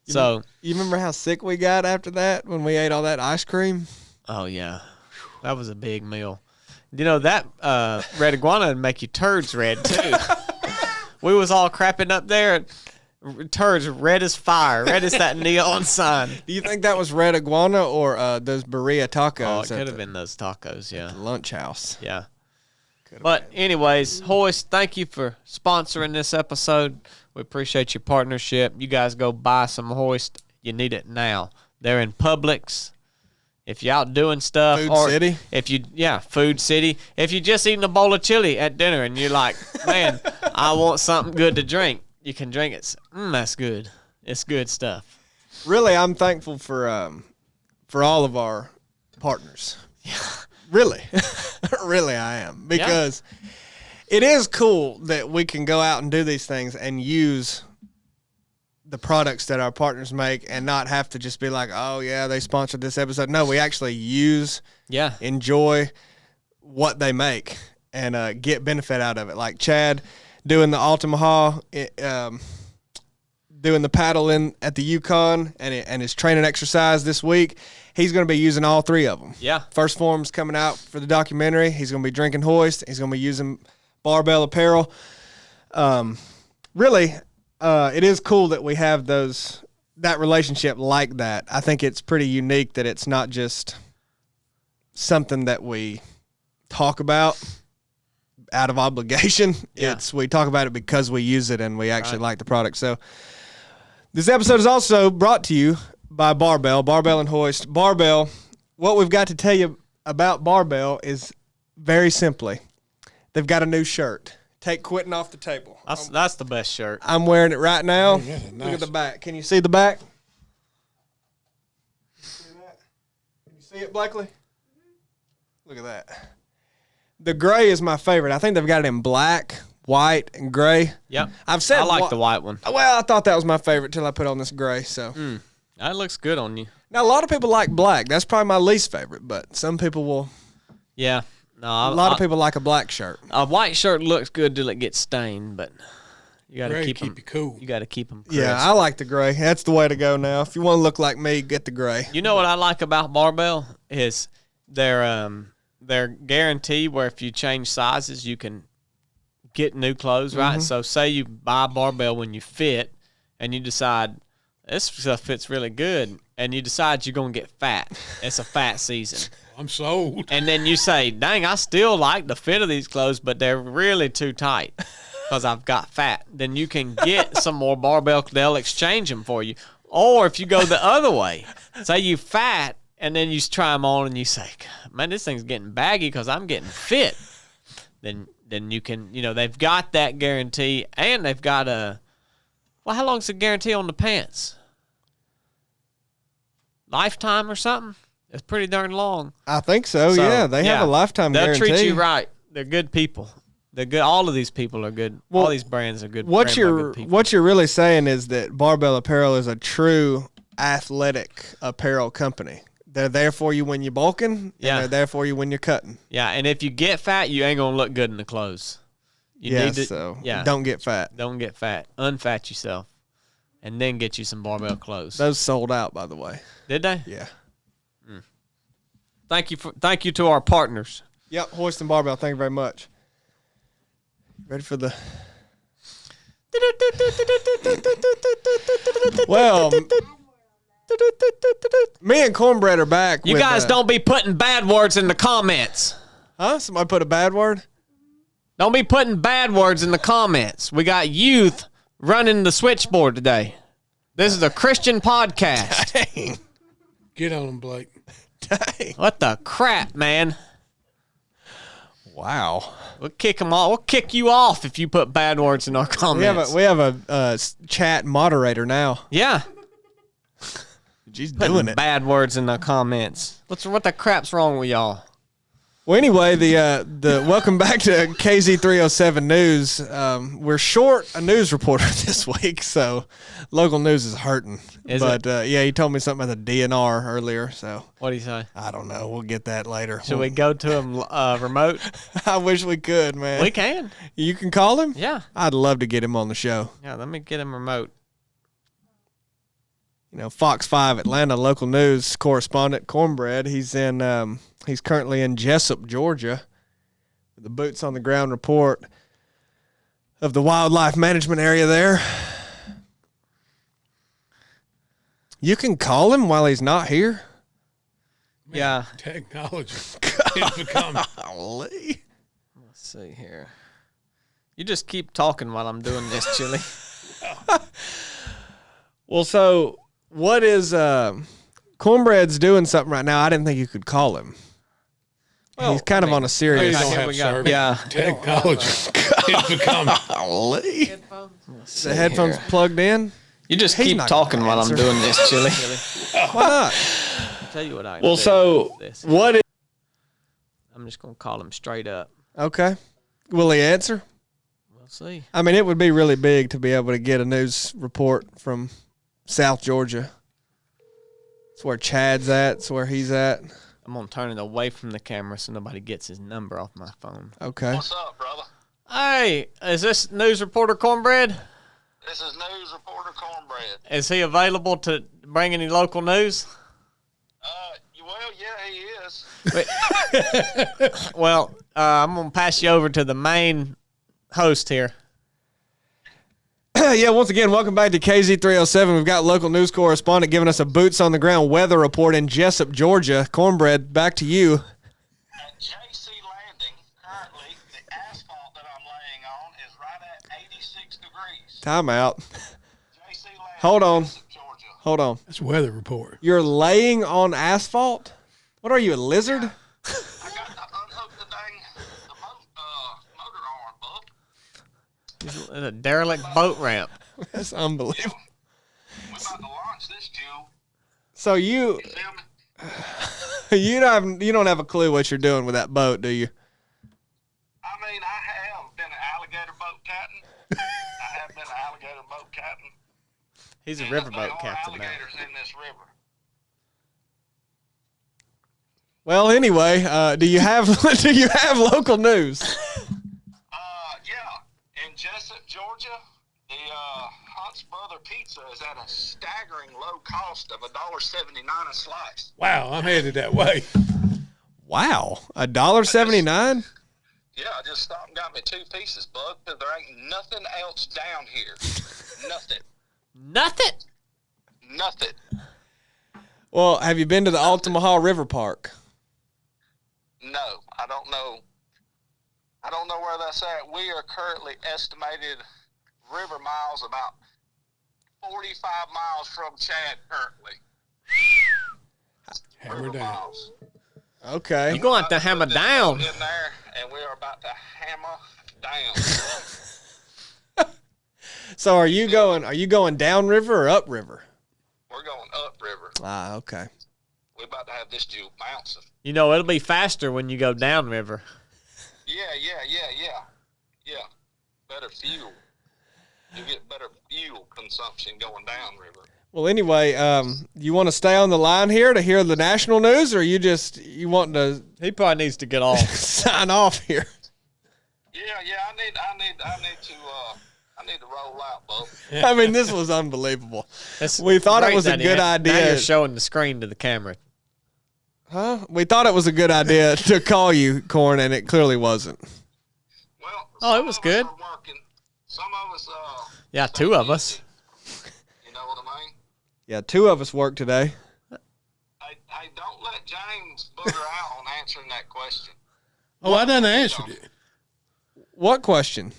So You remember how sick we got after that when we ate all that ice cream? oh yeah, that was a big meal. You know, that Red Iguana would make your turds red, too. We was all crapping up there. Turds red as fire, red as that neon sign. Do you think that was Red Iguana or those birria tacos Oh, it at could the have been those tacos, yeah. lunch house? Yeah. But anyways, Hoist, thank you for sponsoring this episode. We appreciate your partnership. You guys go buy some Hoist. You need it now. They're in Publix. If you're out doing stuff, Food City? Food City. If you're just eating a bowl of chili at dinner and you're like, man, I want something good to drink, you can drink it. That's good. It's good stuff. Really, I'm thankful for all of our partners. Yeah. Really. Really, I am. Because it is cool that we can go out and do these things and use the products that our partners make and not have to just be like, oh, yeah, they sponsored this episode. No, we actually enjoy what they make and get benefit out of it. Like Chad doing the Altamaha, doing the paddle at the Yukon and his training exercise this week. He's going to be using all three of them. Yeah. First form's coming out for the documentary. He's going to be drinking Hoist. He's going to be using Barbell Apparel. Really, it is cool that we have that relationship like that. I think it's pretty unique that it's not just something that we talk about out of obligation. Yeah. We talk about it because we use it and we actually like the product. So this episode is also brought to you by Barbell and Hoist. Barbell, what we've got to tell you about Barbell is very simply, they've got a new shirt. Take quitting off the table. That's the best shirt. I'm wearing it right now. Yeah, nice. Look at the back. Can you see the back? Can you see it, Blakely? Look at that. The gray is my favorite. I think they've got it in black, white, and gray. Yep. I've said I like the white one. Well, I thought that was my favorite till I put on this gray. So That looks good on you. now a lot of people like black. That's probably my least favorite, but some people will. Yeah. No, A lot of people like a black shirt. A white shirt looks good till it gets stained, but you got to Gray keep keep them you cool. You got to keep them crisp. Yeah, I like the gray. That's the way to go now. If you want to look like me, get the gray. You know what I like about Barbell is their guarantee where if you change sizes, you can get new clothes, right? So say you buy Barbell when you fit and you decide this stuff fits really good and you decide you're going to get fat. It's a fat season. I'm sold. And then you say, dang, I still like the fit of these clothes, but they're really too tight because I've got fat. Then you can get some more Barbell. They'll exchange them for you. Or if you go the other way, say you fat, and then you try them on and you say, man, this thing's getting baggy because I'm getting fit. Then then you can, they've got that guarantee, and they've got how long's the guarantee on the pants? Lifetime or something? It's pretty darn long. I think so. Yeah, they have a lifetime guarantee. They'll treat you right. They're good people. They're good. All of these people are good. All these brands are good. What good people. you're really saying is that Barbell Apparel is a true athletic apparel company. They're there for you when you're bulking, and they're there for you when you're cutting. Yeah, and if you get fat, you ain't gonna look good in the clothes. Don't get fat. Don't get fat. Unfat yourself, and then get you some Barbell clothes. Those sold out, by the way. Did they? Yeah. Thank you to our partners. Yep, Hoist and Barbell. Thank you very much. Ready for the... Well, me and Cornbread are back. You guys don't be putting bad words in the comments. Huh? Somebody put a bad word? Don't be putting bad words in the comments. We got youth running the switchboard today. This is a Christian podcast. Dang. Get on them, Blake. Dang. What the crap, man? Wow. We'll kick them all. We'll kick you off if you put bad words in our comments. We have a chat moderator now. Yeah. She's Putting doing it. bad words in the comments. What the crap's wrong with y'all? Well, anyway, the welcome back to KZ307 News. We're short a news reporter this week, so local news is hurting. He told me something about the DNR earlier. So What do you say? I don't know. We'll get that later. Should we go to him remote? I wish we could, man. We can. You can call him? Yeah. I'd love to get him on the show. Yeah, let me get him remote. Fox 5 Atlanta local news correspondent Cornbread. He's currently in Jessup, Georgia, with the boots on the ground report of the wildlife management area there. You can call him while he's not here. Man, Yeah. Technology. It's become. Golly. Let's see here. You just keep talking while I'm doing this, Chili. Well, so what is Cornbread's doing something right now? I didn't think you could call him. He's kind of on a You serious. don't have service. Yeah. Technology. It's become. Golly. The headphones plugged in. You just He's keep not talking gonna while answer. I'm doing this, Chili. Why not? I'll tell you what I Well, do so with this. what is... I'm just going to call him straight up. Okay. Will he answer? We'll see. I mean, it would be really big to be able to get a news report from South Georgia. It's where Chad's at. It's where he's at. I'm going to turn it away from the camera so nobody gets his number off my phone. Okay. What's up, brother? Hey, is this news reporter Cornbread? This is news reporter Cornbread. Is he available to bring any local news? Well, yeah, he is. Well, I'm going to pass you over to the main host here. Yeah, once again, welcome back to KZ307. We've got local news correspondent giving us a boots-on-the-ground weather report in Jessup, Georgia. Cornbread, back to you. At JC Landing, currently, the asphalt that I'm laying on is right at 86 degrees. Time out. JC Landing, Hold on. Jessup, Georgia. Hold on. That's a weather report. You're laying on asphalt? What are you, a lizard? I got to unhook the motor arm, bub. It's a derelict boat ramp. That's unbelievable. We're about to launch this, Jew. So you Feel me? you don't have a clue what you're doing with that boat, do you? I mean, I have been an alligator boat captain. He's a And riverboat there are captain now. alligators in this river. Well, anyway, do you have local news? Yeah. In Jessup, Georgia, the Hunt's Brother Pizza is at a staggering low cost of $1.79 a slice. Wow, I'm headed that way. Wow, $1.79? Yeah, I just stopped and got me 2 pieces, bud, because there ain't nothing else down here. Nothing. Nothing. Well, have you been to the Altamaha River Park? No, I don't know. I don't know where that's at. We are currently estimated river miles about 45 miles from Chad currently. Hammer River down. miles. Okay. You're going to have to hammer down. In there, and we are about to hammer down. So are you going downriver or upriver? We're going upriver. Ah, okay. We're about to have this Jew bouncing. You know, it'll be faster when you go downriver. Yeah. Better fuel. You get better fuel consumption going downriver. Well, anyway, you want to stay on the line here to hear the national news, or you want to He probably needs to get off. sign off here? Yeah. I need to roll out, bub. I mean, this was unbelievable. That's We thought it great was a that good Now idea. you're showing the screen to the camera. Huh? We thought it was a good idea to call you, Corn, and it clearly wasn't. Well, Oh, it some was of good. Us are working. Some of us, Yeah, two of us. You know what I mean? Yeah, 2 of us worked today. Hey, don't let James booger out on answering that question. Oh, I done answered it. What question?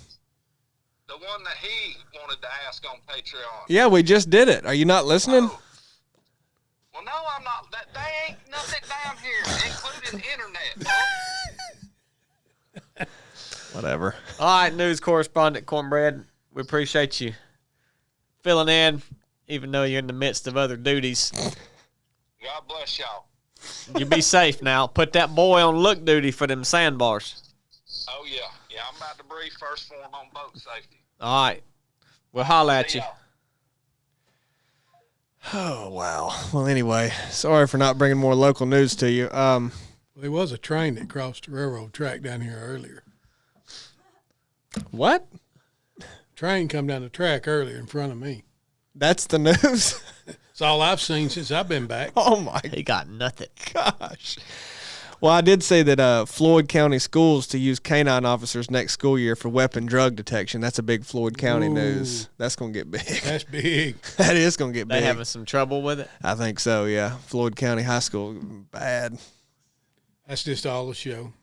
The one that he wanted to ask on Patreon. Yeah, we just did it. Are you not listening? Oh. Well, no, I'm not. They ain't nothing down here, including internet. Bub. Whatever. All right, news correspondent Cornbread, we appreciate you filling in, even though you're in the midst of other duties. God bless y'all. You be safe now. Put that boy on look duty for them sandbars. Oh, yeah. Yeah, I'm about to brief first form on boat safety. All right. We'll holler at See you. y'all. Oh, wow. Well, anyway, sorry for not bringing more local news to you. There was a train that crossed the railroad track down here earlier. What? Train come down the track earlier in front of me. That's the news? It's all I've seen since I've been back. Oh, my He got nothing. gosh. Well, I did say that Floyd County schools to use canine officers next school year for weapon drug detection. That's a big Floyd County news. That's going to get big. That's big. That is going to get They big. having some trouble with it? I think so, yeah. Floyd County High School, bad. That's just all a show.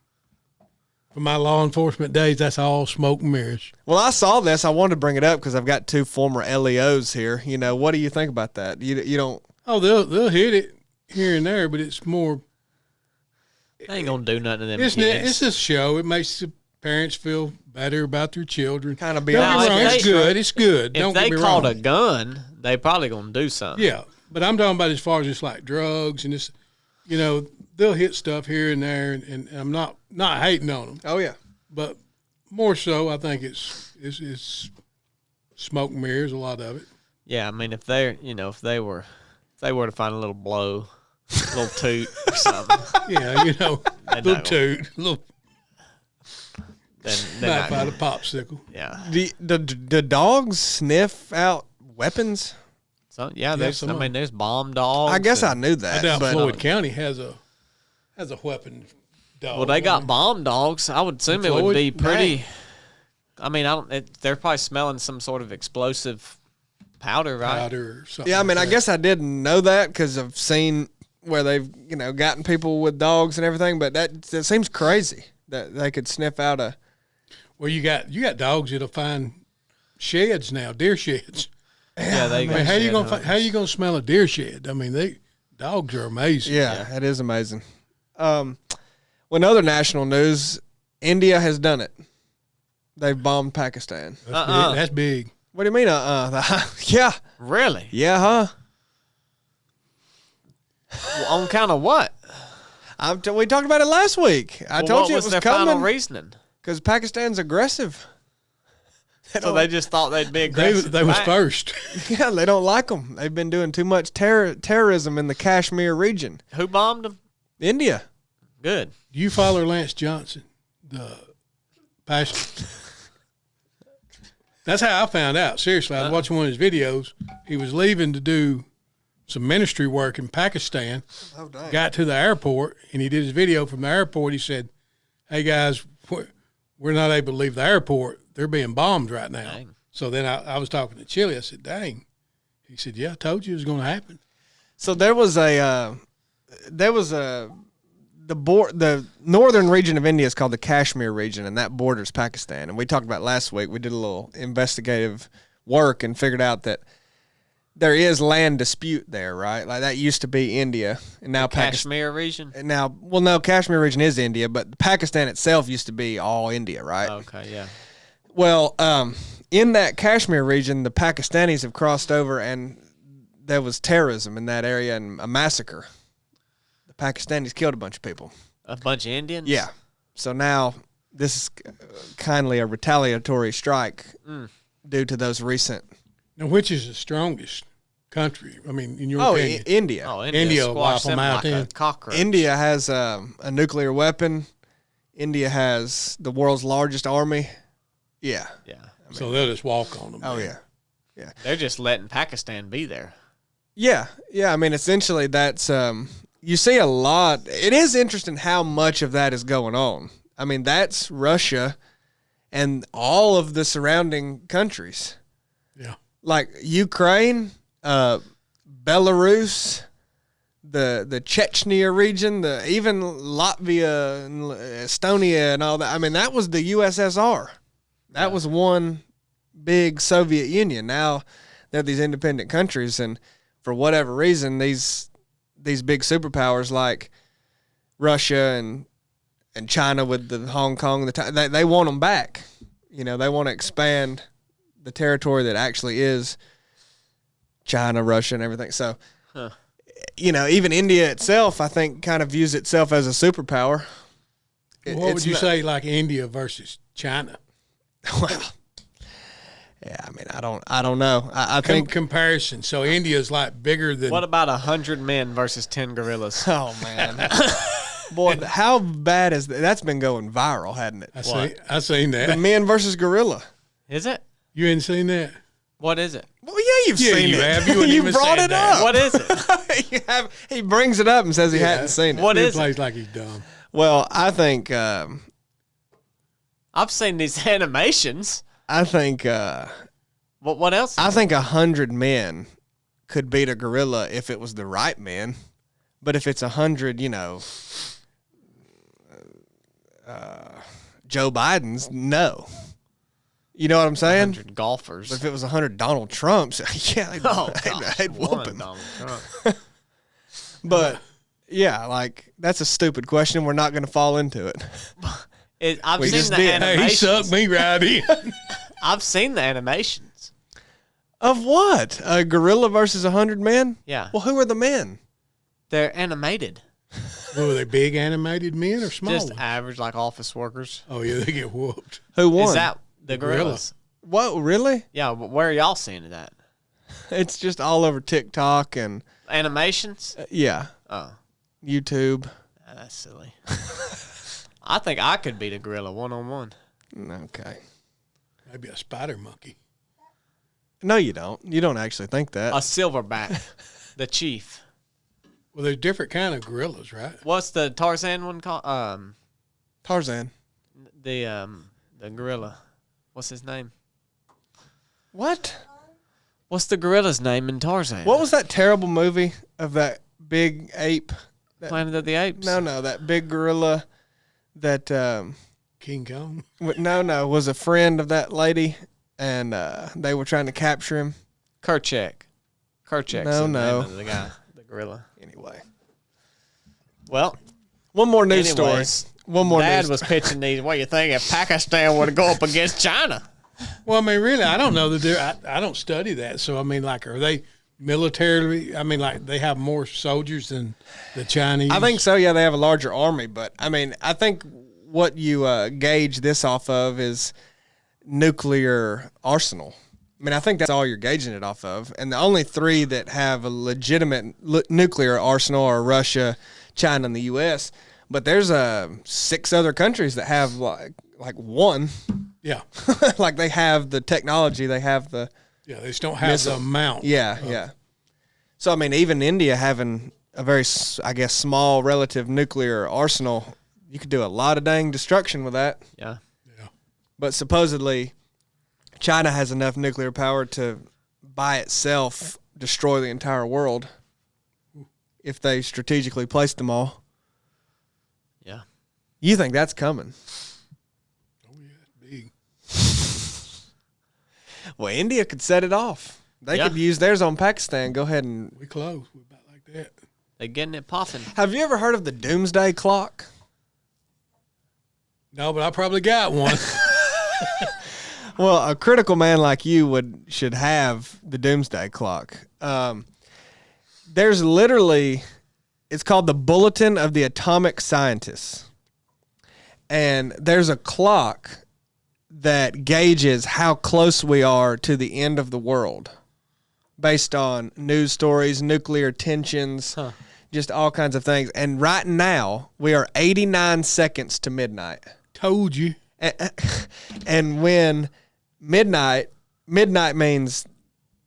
For my law enforcement days, that's all smoke and mirrors. Well, I saw this. I wanted to bring it up because I've got 2 former LEOs here. You know, what do you think about that? You don't. Oh, they'll hit it here and there, but it's more. They ain't going to do nothing to them It's kids. a show. It makes the parents feel better about their children. Kind of be Don't honest. get me wrong, if it's they- good. It's good. If Don't they get me caught wrong. a gun, they probably going to do something. Yeah, but I'm talking about as far as just like drugs and this, you know, they'll hit stuff here and there, and I'm not hating on them, Oh, yeah. but more so, I think it's smoke and mirrors, a lot of it. Yeah, I mean, if they were to find a little blow, a little toot or something, Yeah, you know, They're little not toot, little then they're knife not out gonna, of popsicle. yeah. Do dogs sniff out weapons? So yeah, there's some of them. there's bomb dogs. I guess I and- knew I that. doubt But Floyd County has a weapon dog. Well, they got bomb dogs. I would assume it would Floyd? be pretty. I mean, they're probably smelling some sort of explosive powder, right? powder or something. yeah, I mean, like I that. guess I didn't know that because I've seen where they've, gotten people with dogs and everything, but that seems crazy that they could sniff out a. Well, you got dogs that'll find sheds now, deer sheds. Yeah, they. I mean, how you gonna smell a deer shed? I mean, dogs are amazing. Yeah, that is amazing. When other national news, India has done it. They've bombed Pakistan. That's big. That's big. What do you mean? Yeah. Really? Yeah, huh? Well, on count of what? We talked about it last week. I told what you it was was their final coming reasoning? because Pakistan's aggressive. So they just thought they'd be aggressive. They was back. first. Yeah, they don't like them. They've been doing too much terrorism in the Kashmir region. Who bombed them? India. Good. Do you follow Lance Johnson, the pastor? That's how I found out. Seriously, I was watching one of his videos. He was leaving to do some ministry work in Pakistan. Oh, dang. Got to the airport, and he did his video from the airport. He said, "Hey guys, we're not able to leave the airport. They're being bombed right now." Dang. So then I was talking to Chili. I said, "Dang." He said, "Yeah, I told you it was going to happen." So the northern region of India is called the Kashmir region, and that borders Pakistan. And we talked about last week. We did a little investigative work and figured out that there is land dispute there, right? Like that used to be India, and now Pakistan. Kashmir region. And now, well, no, Kashmir region is India, but Pakistan itself used to be all India, right? Okay, yeah. Well, in that Kashmir region, the Pakistanis have crossed over, and there was terrorism in that area and a massacre. The Pakistanis killed a bunch of people. A bunch of Indians. Yeah. So now this is kindly a retaliatory strike due to those recent. Now, which is the strongest country? I mean, in your opinion? India. Oh, India will squashed wipe 'em them out like a then. cockroach. India has a nuclear weapon. India has the world's largest army. Yeah. Yeah. So they'll just walk on them. Oh, then. yeah. They're just letting Pakistan be there. Yeah. I mean, essentially, that's you see a lot. It is interesting how much of that is going on. I mean, that's Russia and all of the surrounding countries, Yeah. like Ukraine, Belarus, the Chechnya region, even Latvia, and Estonia, and all that. I mean, that was the USSR. That was one big Soviet Union. Now they're these independent countries, and for whatever reason, these big superpowers like Russia and China with the Hong Kong, they want them back. You know, they want to expand the territory that actually is China, Russia, and everything. So, you know, even India itself, I think, kind of views itself as a superpower. What would you say, like India versus China? Well, yeah, I mean, I don't know. I think Comparison. So India's like bigger than. What about 100 men versus 10 gorillas? Oh man, boy, how bad is that? That's been going viral, hadn't it? I seen The that. men versus gorilla. Is it? You ain't seen that? What is it? Well, yeah, you've Yeah, seen you it. have. You wouldn't even brought said it that. up. What is it? You have. He brings it up and says he hadn't seen it. What He is it? plays like he's dumb. Well, I think I've seen these animations. What else? I think 100 men could beat a gorilla if it was the right men, but if it's 100, you know, Joe Biden's, no. You know what I'm saying? 100 golfers. But if it was 100 Donald Trumps, yeah, they'd whoop one him. Donald Trump. But yeah, like that's a stupid question. We're not going to fall into it. I've We seen just the did. Hey, he animations. sucked me right in. I've seen the animations. Of what? A gorilla versus 100 men? Yeah. Well, who are the men? They're animated. Were they big animated men or small Just ones? average, like office workers. Oh, yeah, they get whooped. Who won? Is that the gorilla. gorillas? What, really? Yeah, but where are y'all seeing it at? It's just all over TikTok and Animations? yeah, Oh, YouTube. that's silly. I think I could beat a gorilla one-on-one. Okay. Maybe a spider monkey. No, you don't. You don't actually think that. A silverback, the chief. Well, there's different kind of gorillas, right? What's the Tarzan one called? Tarzan. The gorilla. What's his name? What? What's the gorilla's name in Tarzan? What was that terrible movie of that big ape? Planet of the Apes? No, that big gorilla that King Kong. was a friend of that lady, and they were trying to capture him. Kerchak. Kerchak's No, the name no. of the guy, the gorilla. Anyway, Well, one more news anyways, story. One more Dad news. was pitching these. What do you think if Pakistan were to go up against China? Well, I mean, really, I don't know that I don't study that. So, I mean, like, are they militarily? I mean, like, they have more soldiers than the Chinese? I think so. Yeah, they have a larger army, but I mean, I think what you gauge this off of is nuclear arsenal. I mean, I think that's all you're gauging it off of. And the only three that have a legitimate nuclear arsenal are Russia, China, and the U.S. But there's 6 other countries that have like one. Yeah. Like they have the technology, they have the Yeah, they just don't have Missile. the amount. yeah. So I mean, even India having a very, I guess, small relative nuclear arsenal, you could do a lot of dang destruction with that. Yeah. But supposedly, China has enough nuclear power to, by itself, destroy the entire world if they strategically placed them all. Yeah. You think that's coming? Oh, yeah, it's big. Well, India could set it off. They Yeah. could use theirs on Pakistan. Go ahead and. We close. We're about like that. They getting it popping. Have you ever heard of the doomsday clock? No, but I probably got one. Well, a critical man like you should have the doomsday clock. There's literally, it's called the Bulletin of the Atomic Scientists. And there's a clock that gauges how close we are to the end of the world based on news stories, nuclear tensions, just all kinds of things. And right now, we are 89 seconds to midnight. Told you. And when midnight means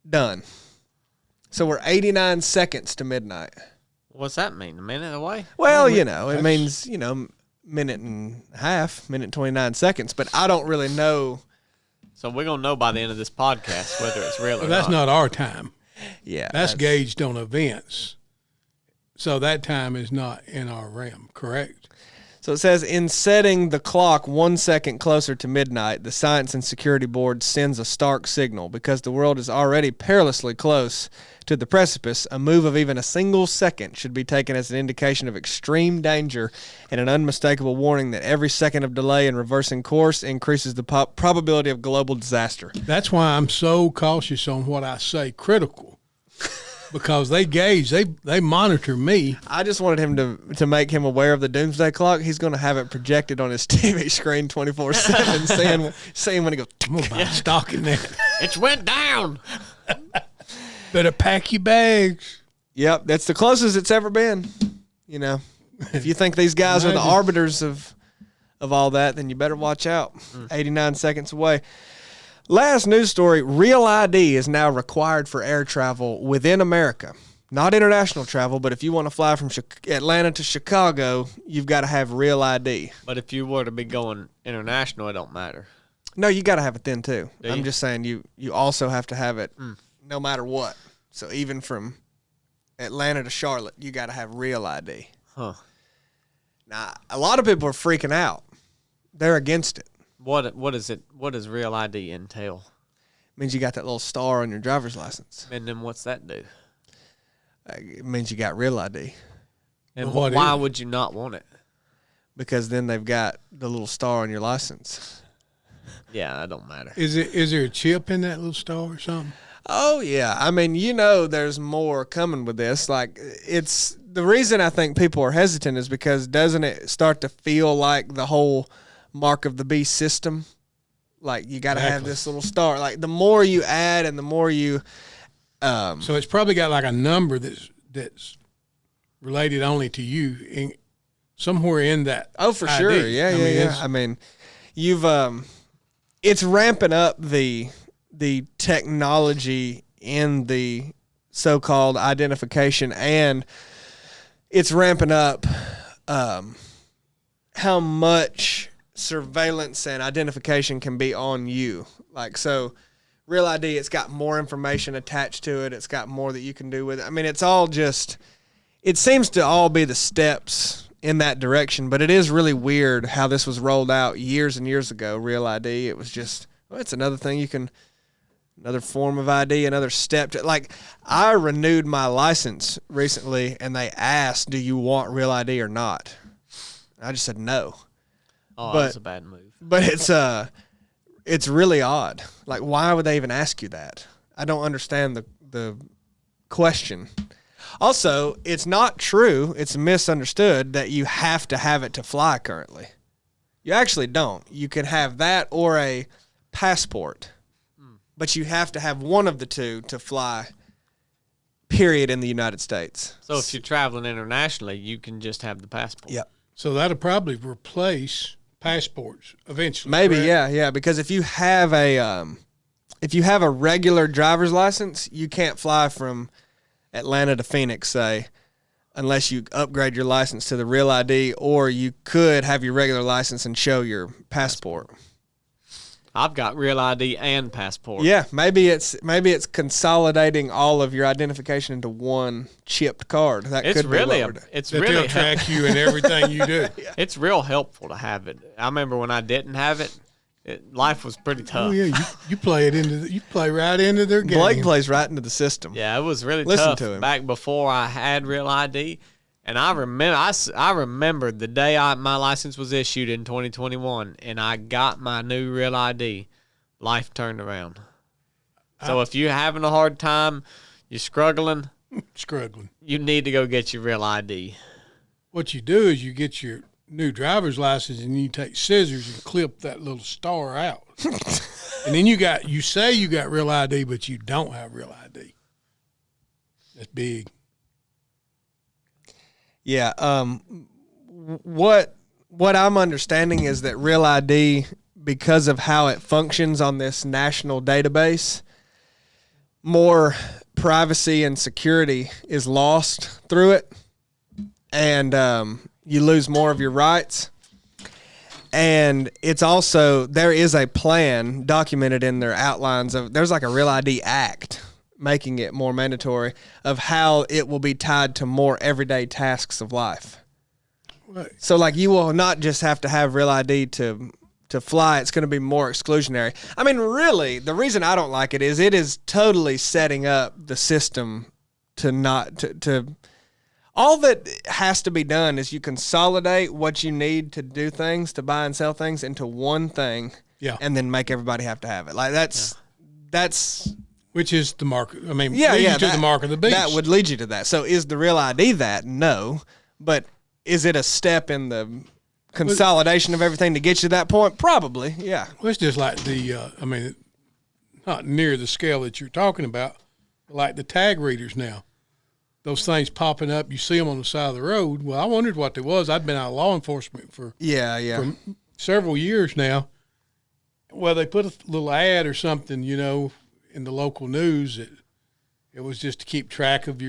done. So we're 89 seconds to midnight. What's that mean? A minute away? Well, it means, minute and a half, minute and 29 seconds, but I don't really know. So we're going to know by the end of this podcast whether it's real or Well, that's not our time. Yeah. That's gauged on events. So that time is not in our realm, correct? So it says, in setting the clock 1 second closer to midnight, the Science and Security Board sends a stark signal. Because the world is already perilously close to the precipice, a move of even a single second should be taken as an indication of extreme danger and an unmistakable warning that every second of delay in reversing course increases the probability of global disaster. That's why I'm so cautious on what I say, critical. Because they gauge, they monitor me. I just wanted him to make him aware of the doomsday clock. He's going to have it projected on his TV screen 24/7, seeing when he goes. I'm gonna buy stock in that. It's went down. Better pack your bags. Yep, that's the closest it's ever been. If you think these guys are the arbiters of all that, then you better watch out. 89 seconds away. Last news story, Real ID is now required for air travel within America. Not international travel, but if you want to fly from Atlanta to Chicago, you've got to have Real ID. But if you were to be going international, it don't matter. No, you got to have it then too. Do I'm you? just saying you also have to have it no matter what. So even from Atlanta to Charlotte, you got to have Real ID. Huh. Now, a lot of people are freaking out. They're against it. What is it? What does real ID entail? Means you got that little star on your driver's license. And then what's that do? It means you got Real ID. And What why is it? would you not want it? Because then they've got the little star on your license. Yeah, that don't matter. Is there a chip in that little star or something? Oh, yeah. I mean, there's more coming with this. Like, it's the reason I think people are hesitant is because doesn't it start to feel like the whole mark of the beast system? Like, you got to have this little star. Like, the more you add and the more you... So it's probably got like a number that's related only to you somewhere in that. Oh, for ID. sure. Yeah, I mean, yeah. I mean, you've it's ramping up the technology in the so-called identification, and it's ramping up how much surveillance and identification can be on you. Like, so Real ID, it's got more information attached to it. It's got more that you can do with it. I mean, it's all just, it seems to all be the steps in that direction, but it is really weird how this was rolled out years and years ago, Real ID. It was just, well, it's another thing you can, another form of ID, another step to, like, I renewed my license recently and they asked, do you want Real ID or not? I just said no. Oh, But- that's a bad move. But it's really odd. Like, why would they even ask you that? I don't understand the question. Also, it's not true, it's misunderstood that you have to have it to fly currently. You actually don't. You can have that or a passport, but you have to have one of the two to fly, period, in the United States. So if you're traveling internationally, you can just have the passport. Yep. So that'll probably replace passports eventually. Maybe, correct? yeah, because if you have a regular driver's license, you can't fly from Atlanta to Phoenix, say, unless you upgrade your license to the Real ID, or you could have your regular license and show your passport. I've got real ID and passport. Yeah, maybe it's consolidating all of your identification into one chipped card. That It's could be really what we're doing. it's That really they'll track you in everything you do. it's real helpful to have it. I remember when I didn't have it, Life was pretty tough. Oh yeah, you play you play right into their game. Blake plays right into the system. Yeah, it was really Listen tough to him. back before I had Real ID. And I remember the day my license was issued in 2021, and I got my new Real ID. Life turned around. So if you're having a hard time, you're struggling, you need to go get your Real ID. What you do is you get your new driver's license and you take scissors and clip that little star out. And then you say you got Real ID, but you don't have Real ID. That's big. Yeah. What I'm understanding is that Real ID, because of how it functions on this national database, more privacy and security is lost through it, and you lose more of your rights. And it's also, there is a plan documented in their outlines of, there's like a Real ID Act making it more mandatory of how it will be tied to more everyday tasks of life. Right. So like you will not just have to have Real ID to fly, it's going to be more exclusionary. I mean, really, the reason I don't like it is totally setting up the system to not to all that has to be done is you consolidate what you need to do things, to buy and sell things into one thing, and then make everybody have to have it. Like that's which is the mark. I mean, the mark of the beast. That would lead you to that. So is the Real ID that? No, but is it a step in the consolidation of everything to get you to that point? Probably, yeah. Well, it's just like not near the scale that you're talking about, but like the tag readers now. Those things popping up, you see them on the side of the road. Well, I wondered what they was. I'd been out of law enforcement for several years now. Well, they put a little ad or something, in the local news. It was just to keep track of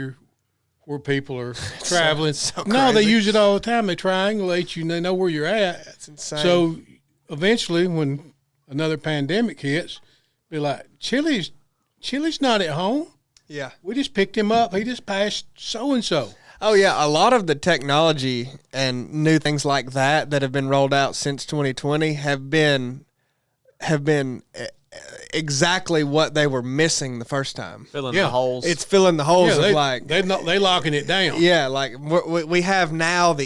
where people are traveling. No, they use it all the time. They triangulate you and they know where you're at. That's insane. So eventually when another pandemic hits, be like, Chili's not at home. Yeah. We just picked him up. He just passed so-and-so. Oh, yeah. A lot of the technology and new things like that have been rolled out since 2020 have been exactly what they were missing the first time. Filling the holes. It's filling the holes they locking it down. Yeah, like we have now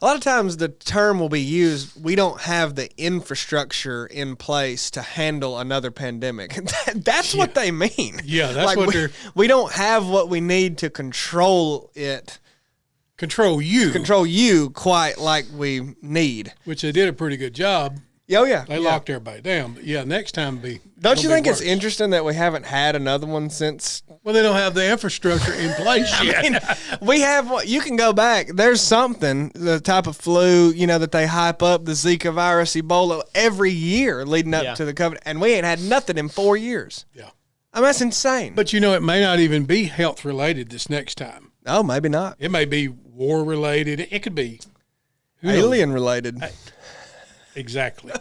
a lot of times the term will be used, we don't have the infrastructure in place to handle another pandemic. That's what they mean. Yeah, that's what we don't have what we need to control it. Control you quite like we need. Which they did a pretty good job. Oh, yeah. They locked everybody down. But, yeah, next time Don't you think it's interesting that we haven't had another one since? Well, they don't have the infrastructure in place yet. I mean, we have, you can go back. There's something, the type of flu, that they hype up, the Zika virus, Ebola, every year leading up to the COVID, and we ain't had nothing in 4 years. Yeah. I mean, that's insane. But, it may not even be health-related this next time. Oh, maybe not. It may be war-related. It could be. Alien-related. Exactly.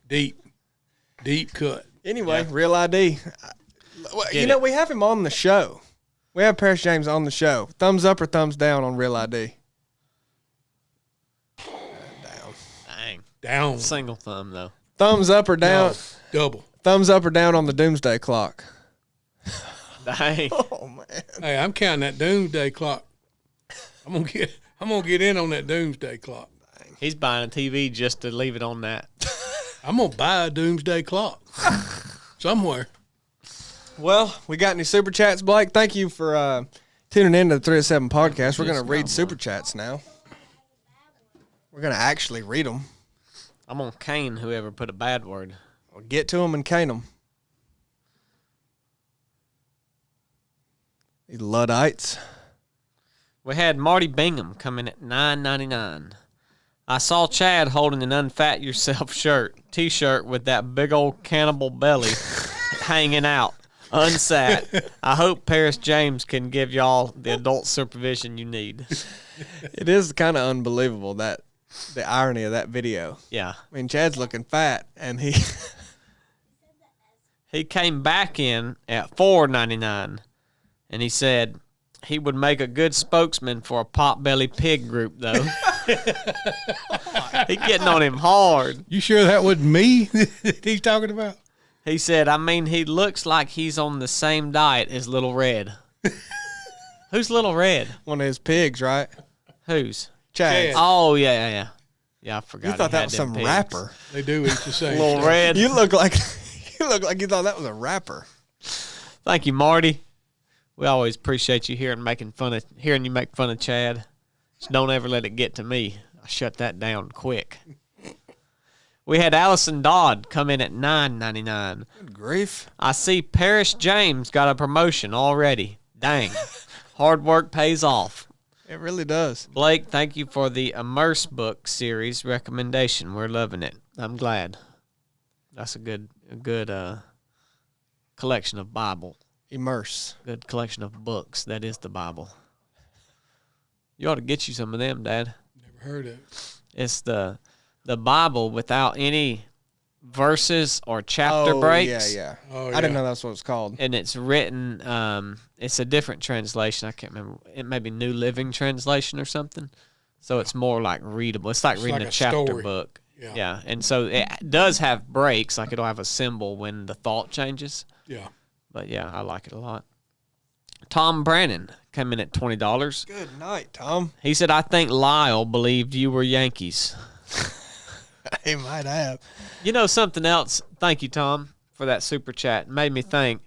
Deep cut. Anyway, Real ID. We have him on the show. We have Paris James on the show. Thumbs up or thumbs down on Real ID? Down. Dang. Down. Single thumb, though. Thumbs up or down? No, double. Thumbs up or down on the doomsday clock? Dang. Oh, man. Hey, I'm counting that doomsday clock. I'm gonna get in on that doomsday clock. He's buying a TV just to leave it on that. I'm going to buy a doomsday clock somewhere. Well, we got any super chats, Blake? Thank you for tuning in to the 3 to 7 podcast. We're going to read super chats now. We're going to actually read them. I'm going to cane whoever put a bad word. We'll get to them and cane them. These Luddites. We had Marty Bingham come in at $9.99. I saw Chad holding an Unfat Yourself t-shirt with that big old cannibal belly hanging out, unsat. I hope Paris James can give y'all the adult supervision you need. It is kind of unbelievable, the irony of that video. Yeah. I mean, Chad's looking fat, and he came back in at $4.99, and he said he would make a good spokesman for a Potbelly Pig group, though. He getting on him hard. You sure that wasn't me that he's talking about? He said, I mean, he looks like he's on the same diet as Little Red. Who's Little Red? One of his pigs, right? Whose? Chad. Chad. Oh, yeah. Yeah, I forgot. You thought he that had was them some pigs. rapper. They do eat the same Little stuff. Red. You look like you thought that was a rapper. Thank you, Marty. We always appreciate you hearing you make fun of Chad. Just don't ever let it get to me. I shut that down quick. We had Allison Dodd come in at $9.99. Good grief. I see Parrish James got a promotion already. Dang. Hard work pays off. It really does. Blake, thank you for the Immerse book series recommendation. We're loving it. I'm glad. That's a good collection of Bible. Immerse. Good collection of books. That is the Bible. You ought to get you some of them, Dad. Never heard of it. It's the Bible without any verses or chapter breaks. Yeah. Oh, I didn't yeah. know that's what it's called. And it's written, it's a different translation. I can't remember. It may be New Living Translation or something. So it's more like readable. It's like reading like a a chapter story. book. Yeah. And so it does have breaks. Like it'll have a symbol when the thought changes. Yeah. But yeah, I like it a lot. Tom Brannon came in at $20. Good night, Tom. He said, I think Lyle believed you were Yankees. He might have. You know something else? Thank you, Tom, for that super chat. It made me think.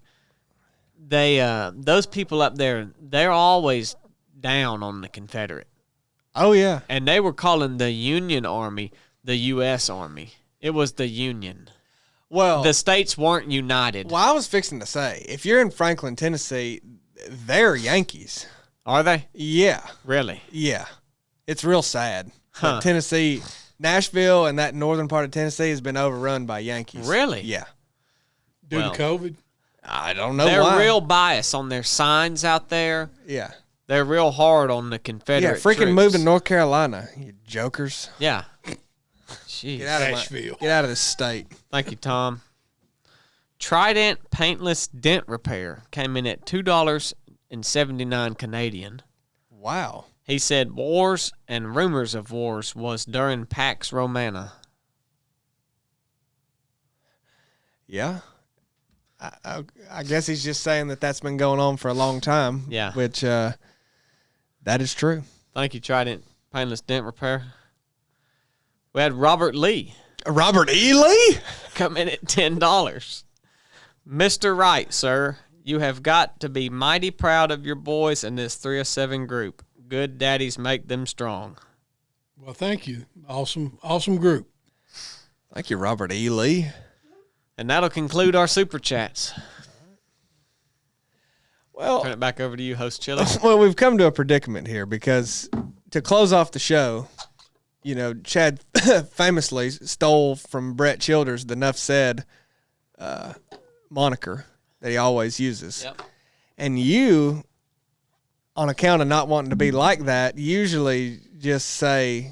Those people up there, they're always down on the Confederate. Oh yeah. And they were calling the Union Army the U.S. Army. It was the Union. Well, The states weren't united. I was fixing to say, if you're in Franklin, Tennessee, they're Yankees. Are they? Yeah. Really? Yeah. It's real sad. Huh. But Tennessee, Nashville and that northern part of Tennessee has been overrun by Yankees. Really? Yeah. Due Well, to COVID. I don't know They're why. real biased on their signs out there. Yeah. They're real hard on the Yeah, Confederate freaking troops. move to North Carolina, you jokers. Yeah. Jeez. Get out of Nashville. get out of this state. Thank you, Tom. Trident paintless dent repair came in at $2.79 Canadian. Wow. He said wars and rumors of wars was during Pax Romana. Yeah. I guess he's just saying that that's been going on for a long time. Yeah. Which that is true. Thank you, Trident paintless dent repair. We had Robert Lee Robert E. Lee? come in at $10. Mr. Wright, sir, you have got to be mighty proud of your boys in this 307 group. Good daddies make them strong. Well, thank you. Awesome group. Thank you, Robert E. Lee. And that'll conclude our super chats. Well, Turn it back over to you, host Chili. well, we've come to a predicament here because to close off the show, you know, Chad famously stole from Brett Childers the Nuff Said moniker that he always uses. Yep. And you, on account of not wanting to be like that, usually just say,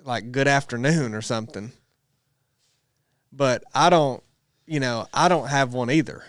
like, good afternoon or something. But I don't have one either.